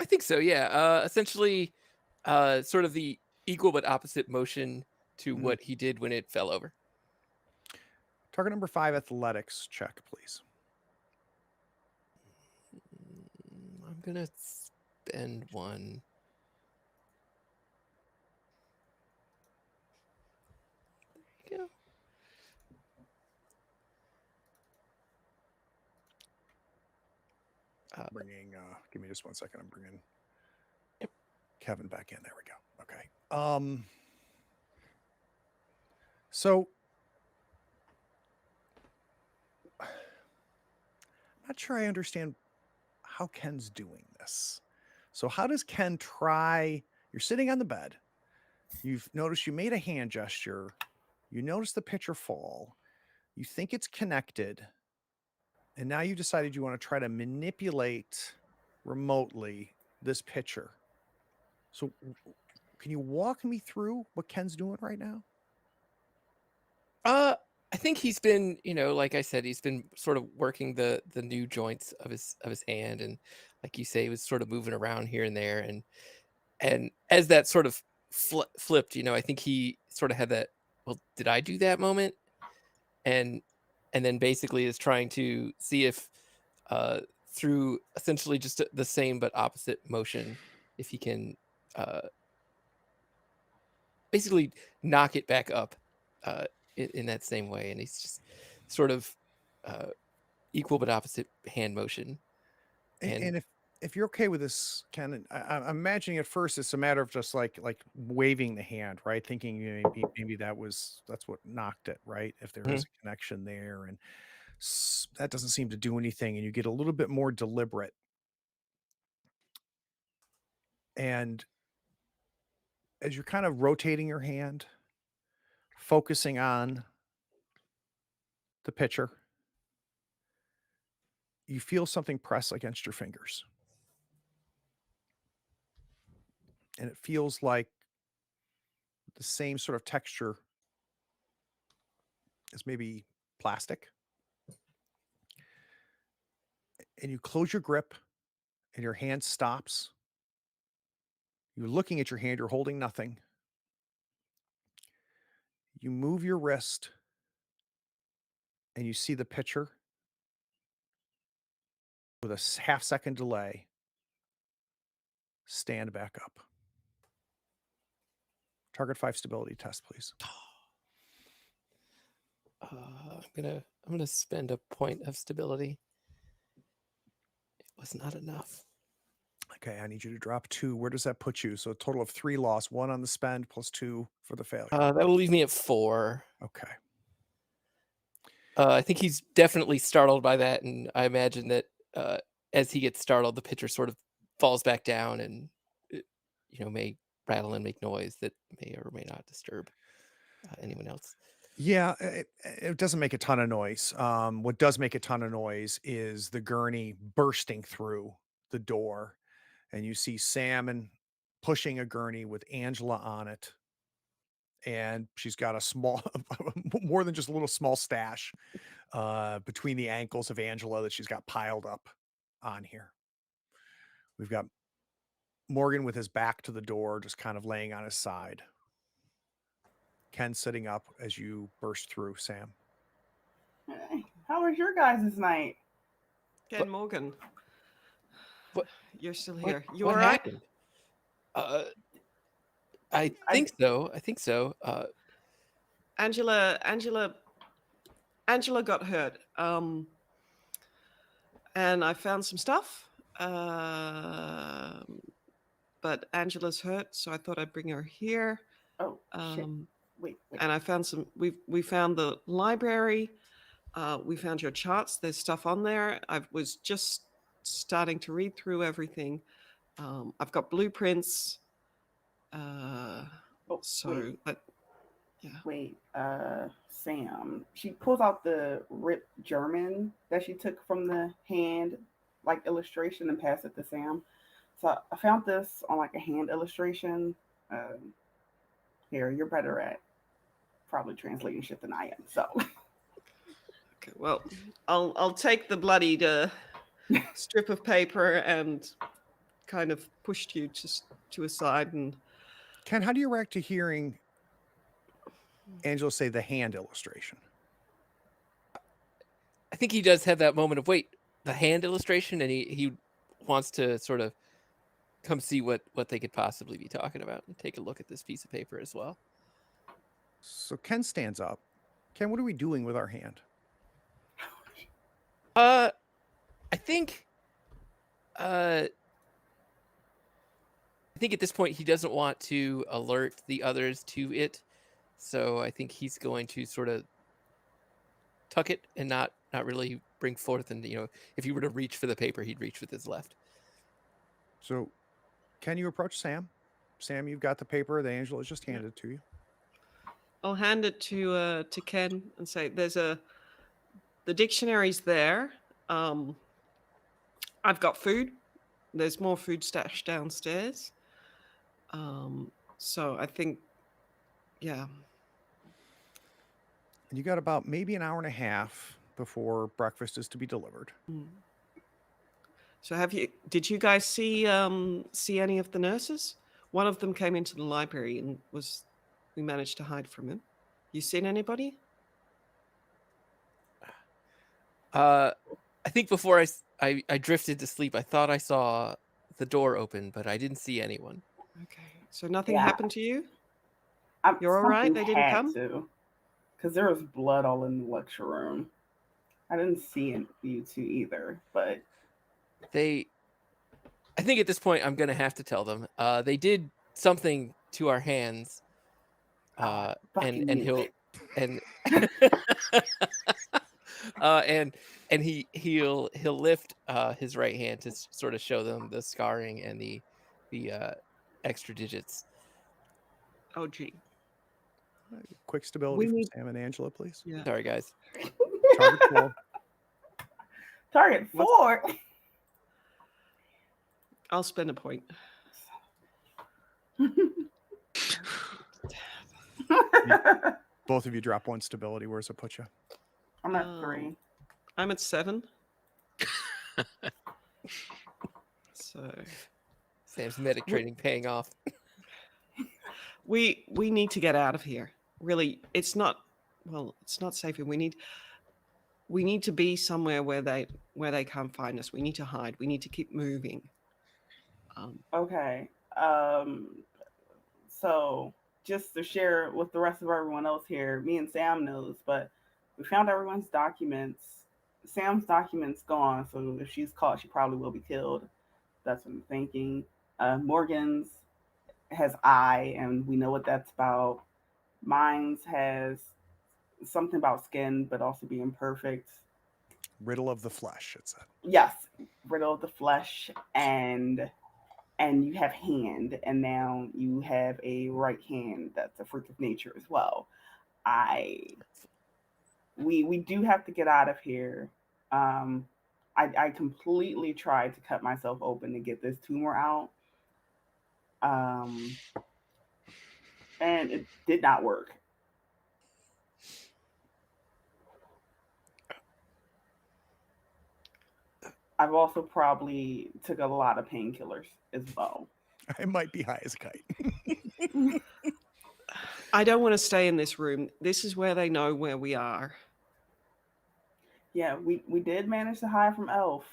I think so. Yeah. Essentially, sort of the equal but opposite motion to what he did when it fell over. Target number 5, athletics check, please. I'm gonna spend one. There you go. bringing. Give me just 1 second. I'm bringing Yep. Kevin back in. There we go. Okay. So I'm not sure I understand how Ken's doing this. So how does Ken try? You're sitting on the bed. You've noticed you made a hand gesture. You notice the picture fall. You think it's connected. And now you decided you want to try to manipulate remotely this picture. So can you walk me through what Ken's doing right now? I think he's been, like I said, he's been sort of working the new joints of his hand, and like you say, he was sort of moving around here and there, and as that sort of flipped, I think he sort of had that, well, did I do that moment? And then basically is trying to see if through essentially just the same but opposite motion, if he can basically knock it back up in that same way. And he's just sort of equal but opposite hand motion. And if you're okay with this, Ken, I'm imagining at first it's a matter of just like waving the hand, right? Thinking maybe that's what knocked it, right? If there is a connection there, and that doesn't seem to do anything, and you get a little bit more deliberate. And as you're kind of rotating your hand, focusing on the picture, you feel something press against your fingers. And it feels like the same sort of texture as maybe plastic. And you close your grip and your hand stops. You're looking at your hand, you're holding nothing. You move your wrist and you see the picture with a half-second delay stand back up. Target 5 stability test, please. I'm gonna spend a point of stability. It was not enough. Okay, I need you to drop 2. Where does that put you? So a total of 3 loss, 1 on the spend plus 2 for the failure. That will leave me at 4. Okay. I think he's definitely startled by that, and I imagine that as he gets startled, the pitcher sort of falls back down and may rattle and make noise that may or may not disturb anyone else. Yeah, it doesn't make a ton of noise. What does make a ton of noise is the gurney bursting through the door, and you see Sam pushing a gurney with Angela on it, and she's got a small, more than just a little small stash between the ankles of Angela that she's got piled up on here. We've got Morgan with his back to the door, just kind of laying on his side. Ken sitting up as you burst through, Sam. Hey, how was your guys' night? Ken Morgan. What? You're still here. You what all right? happened? I think so. Angela got hurt. And I found some stuff. But Angela's hurt, so I thought I'd bring her here. Oh, shit. Wait. And I found we found the library. We found your charts. There's stuff on there. I was just starting to read through everything. I've got blueprints. Yeah. Wait, Sam. She pulls out the ripped German that she took from the hand, like illustration, and passed it to Sam. So I found this on like a hand illustration. Here, you're better at probably translating shit than I am. So. Okay, well, I'll take the bloodied strip of paper and kind of pushed you to a side. And Ken, how do you react to hearing Angela say the hand illustration? I think he does have that moment of, wait, the hand illustration, and he wants to sort of come see what they could possibly be talking about and take a look at this piece of paper as well. So Ken stands up. Ken, what are we doing with our hand? I think I think at this point he doesn't want to alert the others to it, so I think he's going to sort of tuck it and not really bring forth. And if he were to reach for the paper, he'd reach with his left. So, can you approach Sam? Sam, you've got the paper. The angel has just handed it to you. I'll hand it to Ken and say, the dictionary's there. I've got food. There's more food stashed downstairs. So I think, yeah. And you got about maybe an hour and a half before breakfast is to be delivered. So did you guys see any of the nurses? One of them came into the library and we managed to hide from him. You seen anybody? I think before I drifted to sleep, I thought I saw the door open, but I didn't see anyone. Okay. So nothing Yeah. happened to you? I'm, You're all right? something They didn't had come? to, because there was blood all in the lecture room. I didn't see you two either, but I think at this point I'm gonna have to tell them. They did something to our hands. I fucking And knew he'll it. and and he'll lift his right hand to sort of show them the scarring and the extra digits. Oh, gee. Quick stability We from need- Sam and Angela, please. Yeah. Sorry, guys. Target 12. Target 4. I'll spend a point. Both of you drop 1 stability. Where's it put you? I'm at 3. I'm at 7. So Sam's medic training paying off. we need to get out of here. Really, it's not safe. And we need to be somewhere where they can't find us. We need to hide. We need to keep moving. Okay. So just to share with the rest of everyone else here, me and Sam knows, but we found everyone's documents. Sam's documents gone, so if she's caught, she probably will be killed. That's what I'm thinking. Morgan's has eye, and we know what that's about. Mine's has something about skin, but also being perfect. Riddle of the flesh, it said. Yes, riddle of the flesh, and you have hand, and now you have a right hand that's a fruit of nature as well. We do have to get out of here. I completely tried to cut myself open to get this tumor out. And it did not work. I've also probably took a lot of painkillers as well. I might be high as a kite. I don't want to stay in this room. This is where they know where we are. Yeah, we did manage to hide from Alf.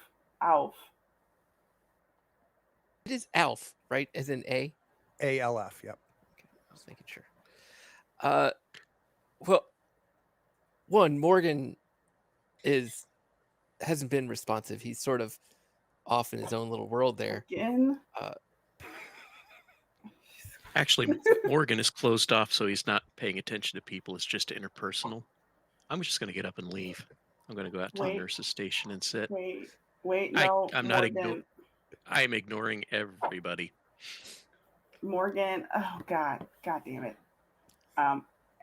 It is Alf, right? As in A? ALF, yep. Okay, I was making sure. Well, one, Morgan hasn't been responsive. He's sort of off in his own little world there. Again? Actually, Morgan is closed off, so he's not paying attention to people. It's just interpersonal. I'm just going to get up and leave. I'm going to go out to the nurse's station and sit. Wait, no. I'm not ignoring. I am ignoring everybody. Morgan, oh God damn it.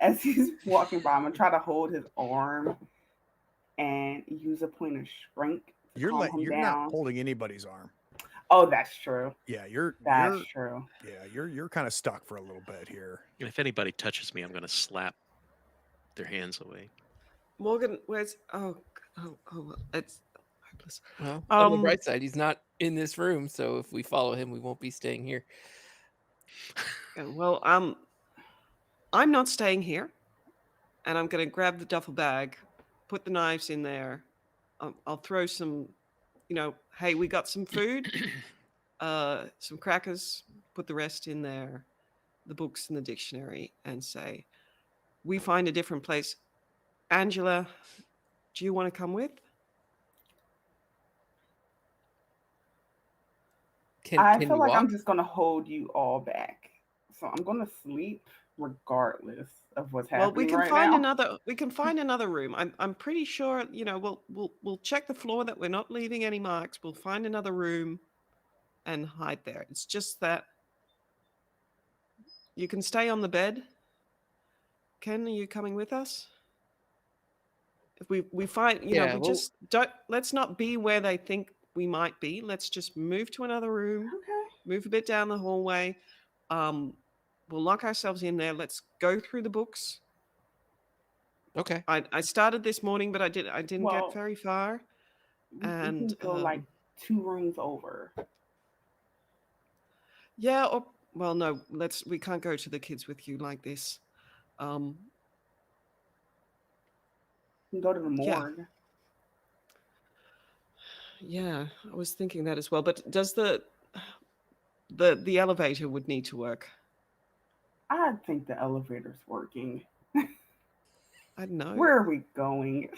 As he's walking by, I'm gonna try to hold his arm and use a point of strength. You're not holding anybody's arm. Oh, that's true. Yeah, That's true. Yeah, you're kind of stuck for a little bit here. And if anybody touches me, I'm going to slap their hands away. Morgan, where's it's hopeless. Well, on the bright side, he's not in this room, so if we follow him, we won't be staying here. Well, I'm not staying here, and I'm going to grab the duffel bag, put the knives in there. I'll throw some, hey, we got some food, some crackers, put the rest in there, the books and the dictionary, and say, we find a different place. Angela, do you want to come with? I Can feel you like walk? I'm just gonna hold you all back. So I'm gonna sleep regardless of what's Well, we happening can right find now. another room. I'm pretty sure, we'll check the floor that we're not leaving any marks. We'll find another room and hide there. It's just that you can stay on the bed. Ken, are you coming with us? If we find, Yeah, we well, just don't, let's not be where they think we might be. Let's just move to another room, Okay. move a bit down the hallway. Um, we'll lock ourselves in there. Let's go through the books. okay. I started this morning, but I didn't get Well, very far. we And can go like 2 rooms over. yeah, or well, no, we can't go to the kids with you like this. We can go to the Yeah, morgue. yeah, I was thinking that as well. But does the elevator would need to work? I think the elevator's working. I don't know. Where are we going?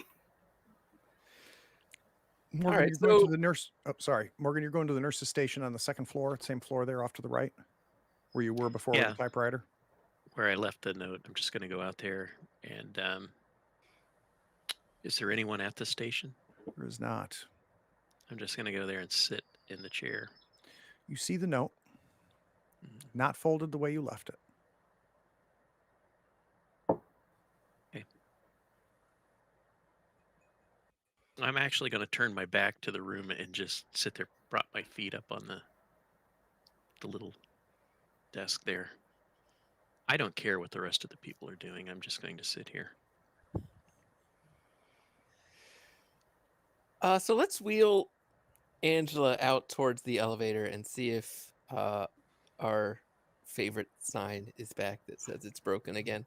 Morgan, right, you're going to so the nurse. Oh, sorry, Morgan, you're going to the nurse's station on the second floor, same floor there off to the right, where you were before with Yeah, the typewriter. where I left the note. I'm just going to go out there. And is there anyone at the station? There is not. I'm just going to go there and sit in the chair. You see the note, not folded the way you left it. Okay. I'm actually going to turn my back to the room and just sit there, prop my feet up on the little desk there. I don't care what the rest of the people are doing. I'm just going to sit here. so let's wheel Angela out towards the elevator and see if our favorite sign is back that says it's broken again.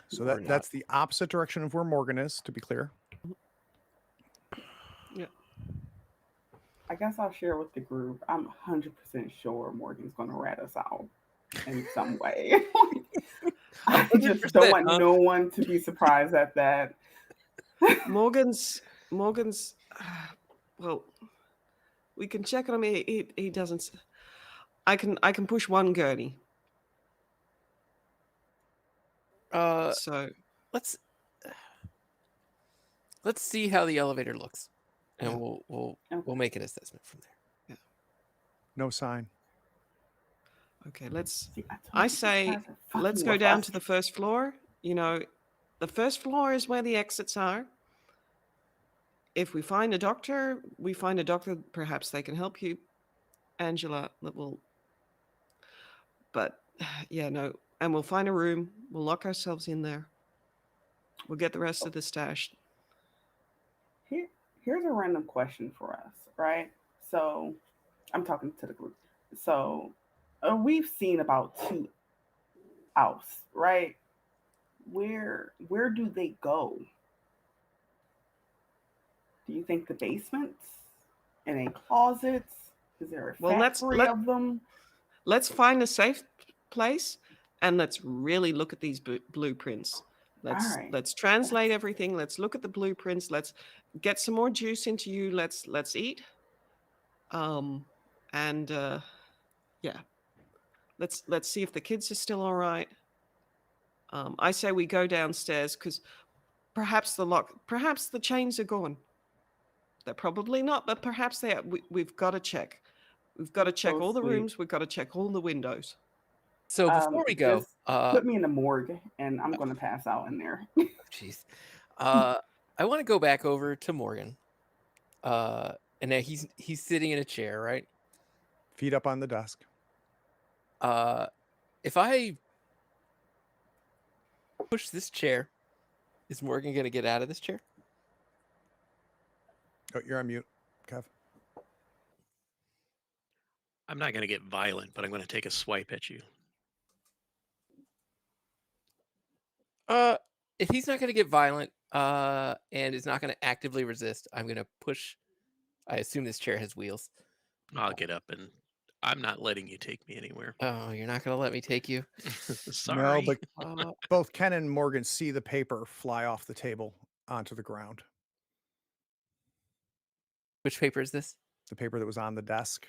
So Or that's the opposite direction of where Morgan is, to be clear. Yeah. I guess I'll share with the group. I'm 100% sure Morgan's going to rat us out in some way. I just don't 100%, want huh? no one to be surprised at that. Morgan's well, we can check on him. He doesn't. I can push one gurney. So Let's see how the elevator looks, and Yeah. we'll make an assessment from there. No sign. okay, let's. See, I told I you these say guys are let's fucking go with down us. to the first floor. The first floor is where the exits are. If we find a doctor, perhaps they can help you, Angela. That will. But yeah, no, and we'll find a room. We'll lock ourselves in there. We'll get the rest of the stash. Here's a random question for us, right? So I'm talking to the group. So we've seen about 2 outs, right? Where do they go? Do you think the basements? In a closets? Is there a Well, factory of them? let's find a safe place and let's really look at these blueprints. All right. Let's translate everything. Let's look at the blueprints. Let's get some more juice into you. Let's eat. And yeah, let's see if the kids are still all right. I say we go downstairs because perhaps the chains are gone. They're probably not, but perhaps they are. We've got to check. We've got to check So all the sweet. rooms. We've got to check all the windows. So before we go, Just put me in the morgue, and I'm gonna pass out in there. jeez, I want to go back over to Morgan. And now he's sitting in a chair, right? Feet up on the desk. If I push this chair, is Morgan gonna get out of this chair? Oh, you're on mute, Kev. I'm not going to get violent, but I'm going to take a swipe at you. If he's not gonna get violent, and is not gonna actively resist, I'm gonna push. I assume this chair has wheels. I'll get up and I'm not letting you take me anywhere. Oh, you're not gonna let me take you? Sorry. No, but Uh, both Ken and Morgan see the paper fly off the table onto the ground. which paper is this? The paper that was on the desk.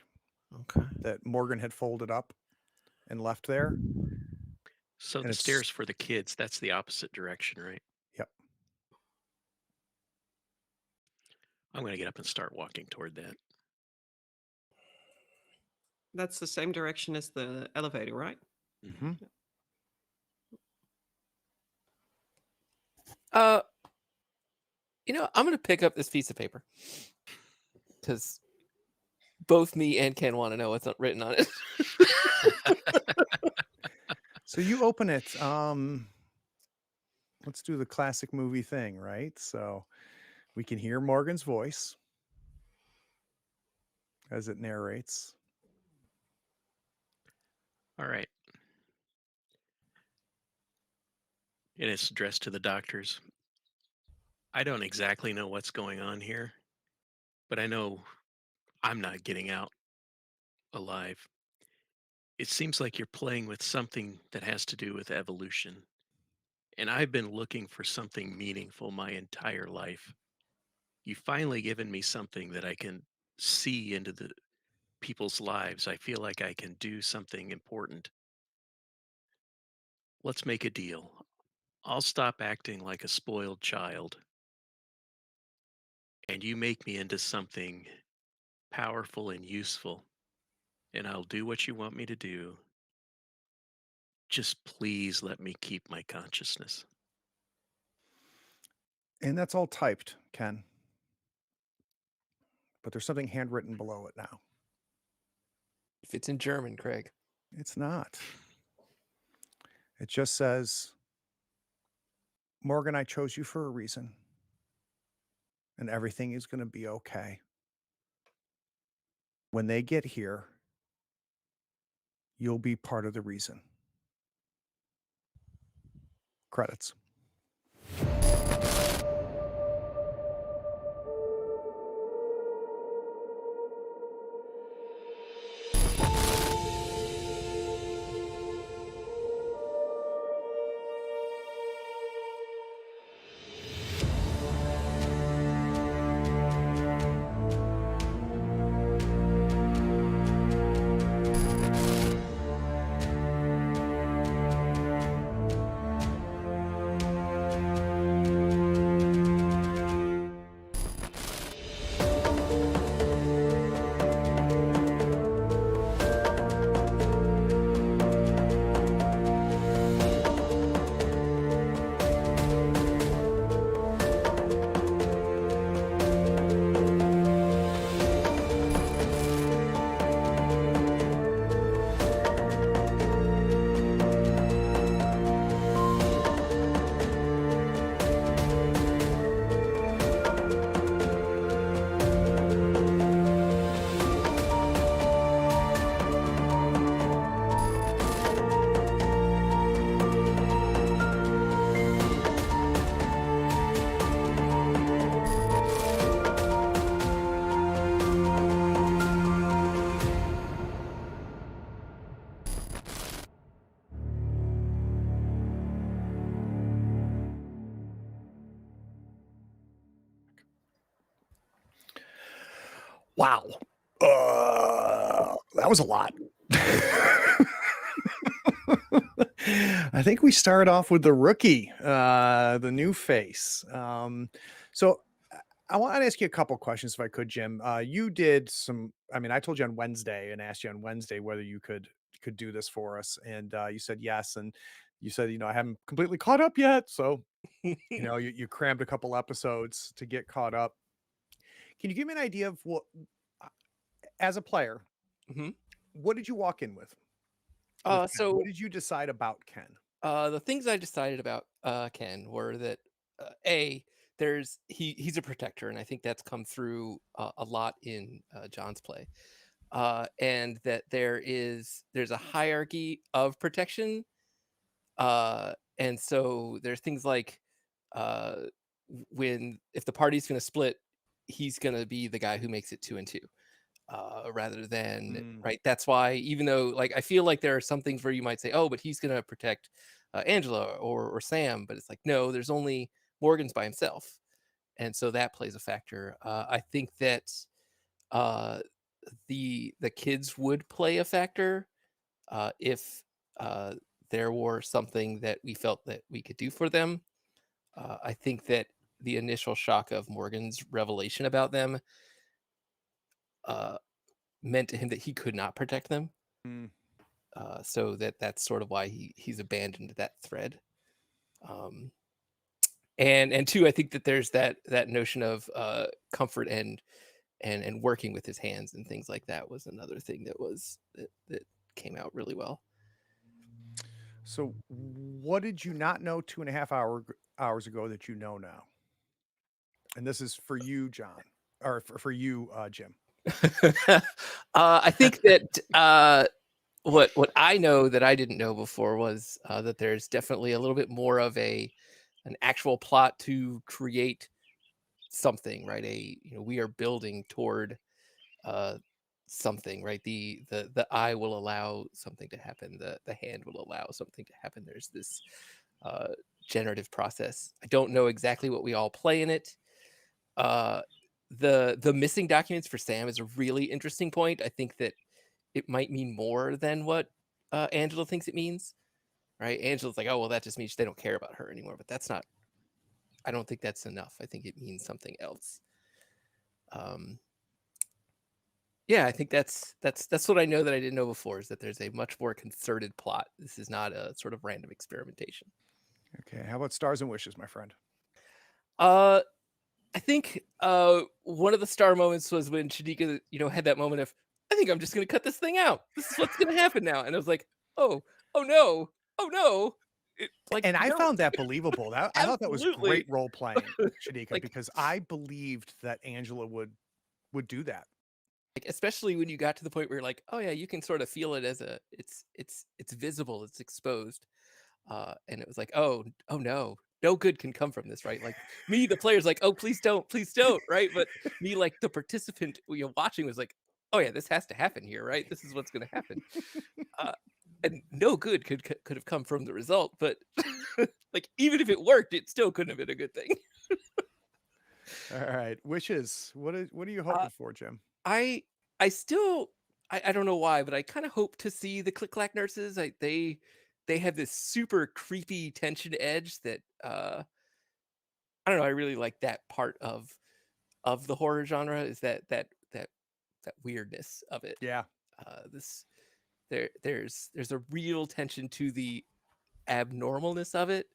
Okay. that Morgan had folded up and left there. So And the it's stairs for the kids, that's the opposite direction, right? yep. I'm going to get up and start walking toward that. That's the same direction as the elevator, right? hmm Uh, I'm gonna pick up this piece of paper because both me and Ken want to know what's written on it. So you open it. Let's do the classic movie thing, right? So we can hear Morgan's voice as it narrates. All right. And it's addressed to the doctors. I don't exactly know what's going on here, but I know I'm not getting out alive. It seems like you're playing with something that has to do with evolution. And I've been looking for something meaningful my entire life. You've finally given me something that I can see into the people's lives. I feel like I can do something important. Let's make a deal. I'll stop acting like a spoiled child, and you make me into something powerful and useful, and I'll do what you want me to do. Just please let me keep my consciousness. And that's all typed, Ken. But there's something handwritten below it now. If it's in German, Craig. It's not. It just says, Morgan, I chose you for a reason. And everything is going to be okay. When they get here, you'll be part of the reason. Credits. Wow. That was a lot. I think we start off with the rookie, the new face. So I want to ask you a couple questions if I could, Jim. You did some, I mean, I told you on Wednesday and asked you on Wednesday whether you could do this for us. And you said yes. And you said, I haven't completely caught up yet. So, you crammed a couple episodes to get caught up. Can you give me an idea of what, uh, as a player, Mhm. what did you walk in with? Ken? So What did you decide about Ken? the things I decided about Ken were that a he's a protector, and I think that's come through a lot in John's play, and that there's a hierarchy of protection, and so there's things like uh, if the party's going to split, he's going to be the guy who makes it 2-2. Rather than right. That's why, even though like I feel like there are some things where you might say, oh, but he's gonna protect Angela or Sam, but it's like no, there's only Morgan's by himself, and so that plays a factor. I think that uh, the kids would play a factor if there were something that we felt that we could do for them. I think that the initial shock of Morgan's revelation about them uh, meant to him that he could not protect them. Mm. So that's sort of why he's abandoned that thread. And two, I think that there's that notion of comfort and working with his hands and things like that was another thing that came out really well. So, what did you not know 2.5 hours ago that you know now? And this is for you, John, or for you, Jim. I think that what I know that I didn't know before was that there's definitely a little bit more of an actual plot to create something, right? We are building toward something, right? The eye will allow something to happen. The hand will allow something to happen. There's this generative process. I don't know exactly what we all play in it. The missing documents for Sam is a really interesting point. I think that it might mean more than what Angela thinks it means, right? Angela's like, oh, well, that just means they don't care about her anymore. But that's not, I don't think that's enough. I think it means something else. Yeah, I think that's what I know that I didn't know before, is that there's a much more concerted plot. This is not a sort of random experimentation. Okay, how about stars and wishes, my friend? I think one of the star moments was when Shadika, had that moment of, I think I'm just going to cut this thing out. This is what's going to happen now. And I was like, oh no. And I no, found that believable. I thought that was absolutely. great role playing, Shadika, Like- because I believed that Angela would do that. Like, especially when you got to the point where you're like, oh yeah, you can sort of feel it as it's visible, it's exposed. And it was like, oh no good can come from this, right? Like me, the player's like, oh, please don't, right? But me, like the participant, watching, was like, oh yeah, this has to happen here, right? This is what's going to happen. And no good could have come from the result, but like even if it worked, it still couldn't have been a good thing. All right, wishes. What are you hoping for, Jim? I still, I don't know why, but I kind of hope to see the Click Clack nurses. They have this super creepy tension edge that I don't know. I really like that part of the horror genre, is that weirdness of it. Yeah. There's a real tension to the abnormalness of it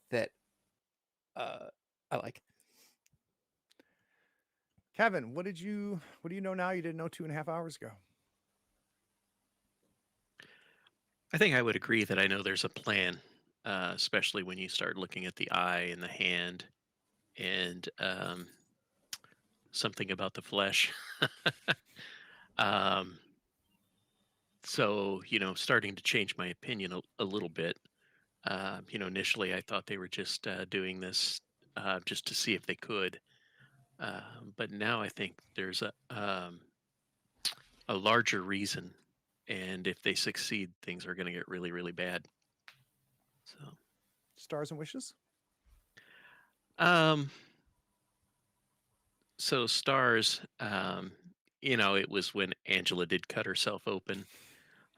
that I like. Kevin, what do you know now you didn't know 2.5 hours ago? I think I would agree that I know there's a plan, especially when you start looking at the eye and the hand and something about the flesh. So, starting to change my opinion a little bit. Initially I thought they were just doing this just to see if they could. But now I think there's a larger reason. And if they succeed, things are going to get really, really bad. So, Stars and wishes? So stars, it was when Angela did cut herself open.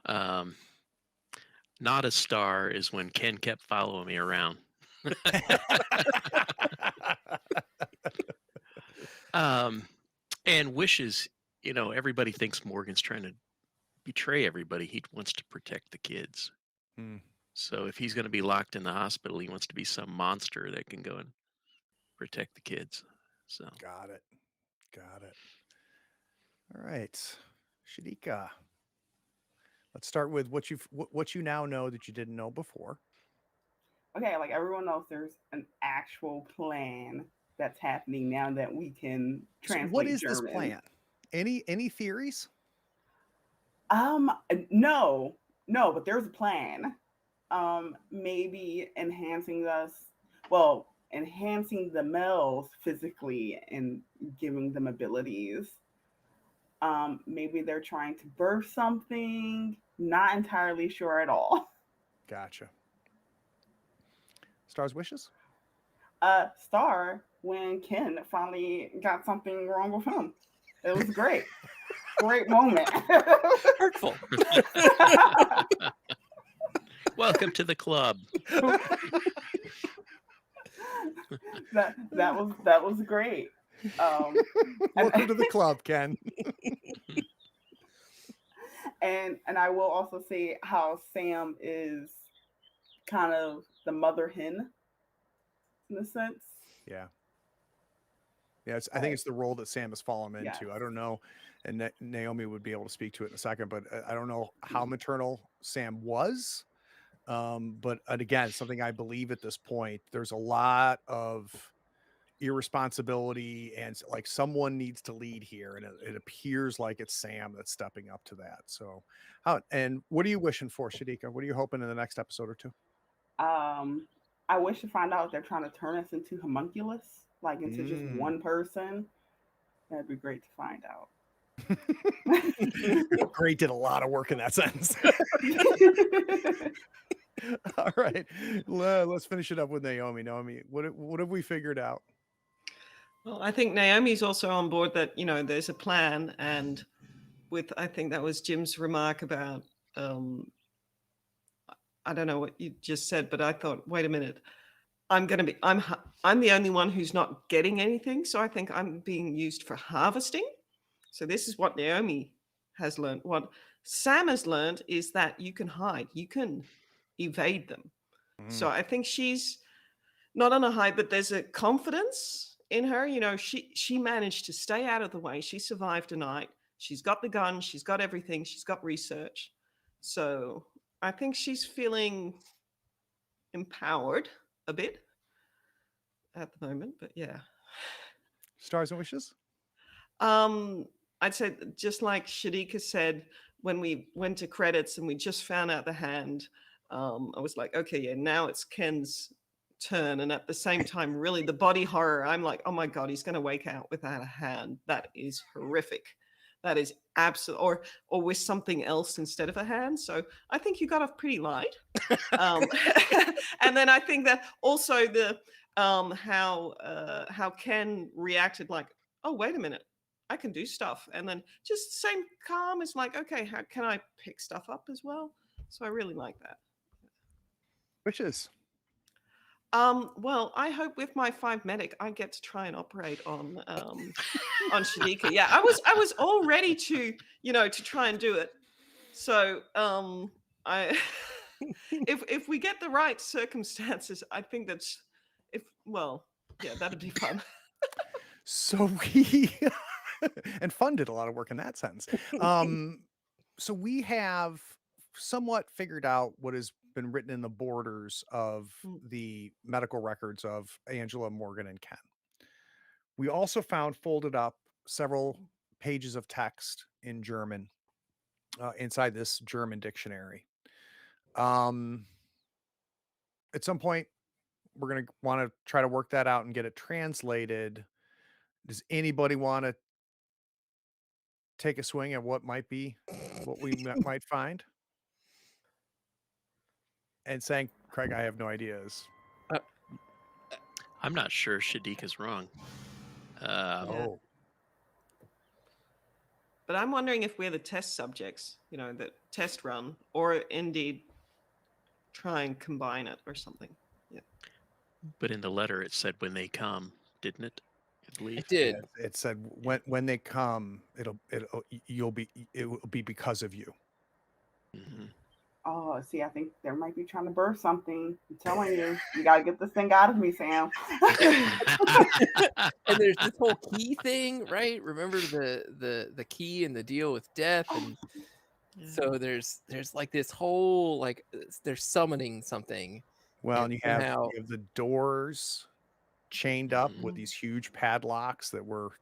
Not a star is when Ken kept following me around. And wishes, everybody thinks Morgan's trying to betray everybody. He wants to protect the kids. Hmm. So if he's going to be locked in the hospital, he wants to be some monster that can go and protect the kids. So Got it. All right, Shadika. Let's start with what you now know that you didn't know before. Okay, like everyone else, there's an actual plan that's happening now that we can So translate. what is German. this plan? Any theories? No, but there's a plan. Maybe enhancing the males physically and giving them abilities. Maybe they're trying to birth something. Not entirely sure at all. Gotcha. Stars wishes? Star when Ken finally got something wrong with him. It was great. Great moment. Hurtful. Welcome to the club. that was great. Welcome to the club, Ken. And I will also say how Sam is kind of the mother hen in a sense. Yeah. Yeah, I think it's the role that Sam has fallen into. Yes. I don't know, and Naomi would be able to speak to it in a second, but I don't know how maternal Sam was. But again, something I believe at this point, there's a lot of irresponsibility and like someone needs to lead here, and it appears like it's Sam that's stepping up to that. So, and what are you wishing for, Shadika? What are you hoping in the next episode or two? I wish to find out if they're trying to turn us into homunculus, like into just one person. That'd be great to find out. Great did a lot of work in that sentence. All right, let's finish it up with Naomi. Naomi, what have we figured out? Well, I think Naomi's also on board that, there's a plan. And I think that was Jim's remark about, I don't know what you just said, but I thought, wait a minute, I'm the only one who's not getting anything. So I think I'm being used for harvesting. So this is what Naomi has learned. What Sam has learned is that you can hide, you can evade them. So I think she's not on a high, but there's a confidence in her. She managed to stay out of the way. She survived a night. She's got the gun. She's got everything. She's got research. So I think she's feeling empowered a bit at the moment. But yeah. Stars and wishes? I'd say just like Shadika said, when we went to credits and we just found out the hand, I was like, okay, yeah, now it's Ken's turn. And at the same time, really the body horror, I'm like, oh my God, he's going to wake out without a hand. That is horrific. That is absolute, or with something else instead of a hand. So I think you got off pretty light. And then I think that also the how Ken reacted, like, oh, wait a minute, I can do stuff. And then just same calm is like, okay, how can I pick stuff up as well? So I really like that. Wishes? Well, I hope with my 5 medic, I get to try and operate on Shadika. Yeah, I was all ready to try and do it. So if we get the right circumstances, I think that'd be fun. So we and fun did a lot of work in that sentence. So we have somewhat figured out what has been written in the borders of the medical records of Angela, Morgan, and Ken. We also found folded up several pages of text in German inside this German dictionary. At some point, we're going to want to try to work that out and get it translated. Does anybody want to take a swing at what we might find? And saying, Craig, I have no ideas. I'm not sure Shadika's wrong. Oh. But I'm wondering if we're the test subjects, the test run, or indeed try and combine it or something. Yeah. But in the letter, it said when they come, didn't it? I believe It did. Yeah, it said when they come, it will be because of you. Mm-hmm. Oh, see, I think they might be trying to birth something. I'm telling you, you gotta get this thing out of me, Sam. And there's this whole key thing, right? Remember the key and the deal with death, and so there's like this whole they're summoning something. Well, and you have somehow- the doors chained up with these huge padlocks that were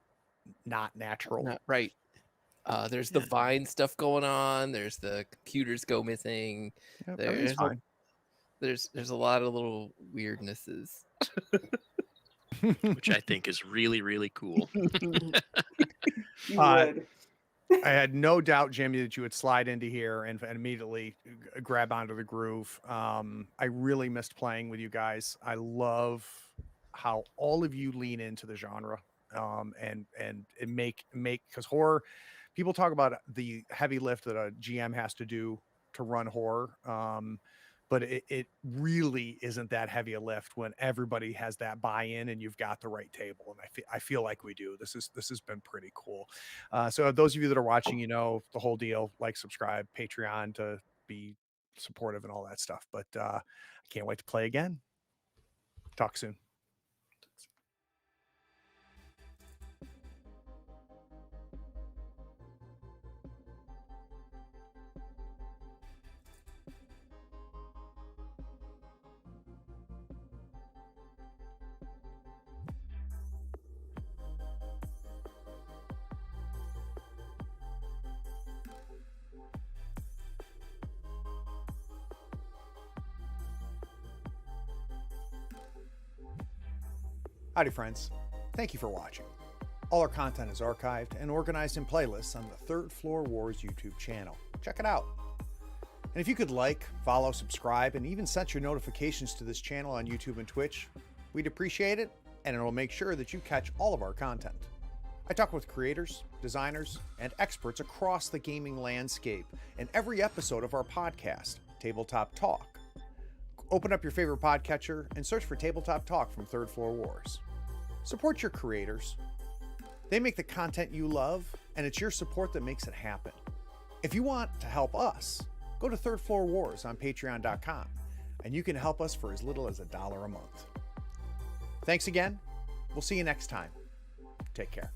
not natural. Not right. There's the Vine stuff going on. There's the computers go missing. Yep, everything's fine. There's a lot of little weirdnesses, which I think is really, really cool. You would. I had no doubt, Jimmy, that you would slide into here and immediately grab onto the groove. I really missed playing with you guys. I love how all of you lean into the genre and make because horror, people talk about the heavy lift that a GM has to do to run horror. But it really isn't that heavy a lift when everybody has that buy-in and you've got the right table. And I feel like we do. This has been pretty cool. So those of you that are watching, you know, the whole deal, like, subscribe, Patreon to be supportive and all that stuff. But I can't wait to play again. Talk soon. Howdy, friends. Thank you for watching. All our content is archived and organized in playlists on the Third Floor Wars YouTube channel. Check it out. And if you could like, follow, subscribe, and even set your notifications to this channel on YouTube and Twitch, we'd appreciate it, and it'll make sure that you catch all of our content. I talk with creators, designers, and experts across the gaming landscape in every episode of our podcast, Tabletop Talk. Open up your favorite podcatcher and search for Tabletop Talk from Third Floor Wars. Support your creators. They make the content you love, and it's your support that makes it happen. If you want to help us, go to Third Floor Wars on patreon.com, and you can help us for as little as $1 a month. Thanks again. We'll see you next time. Take care.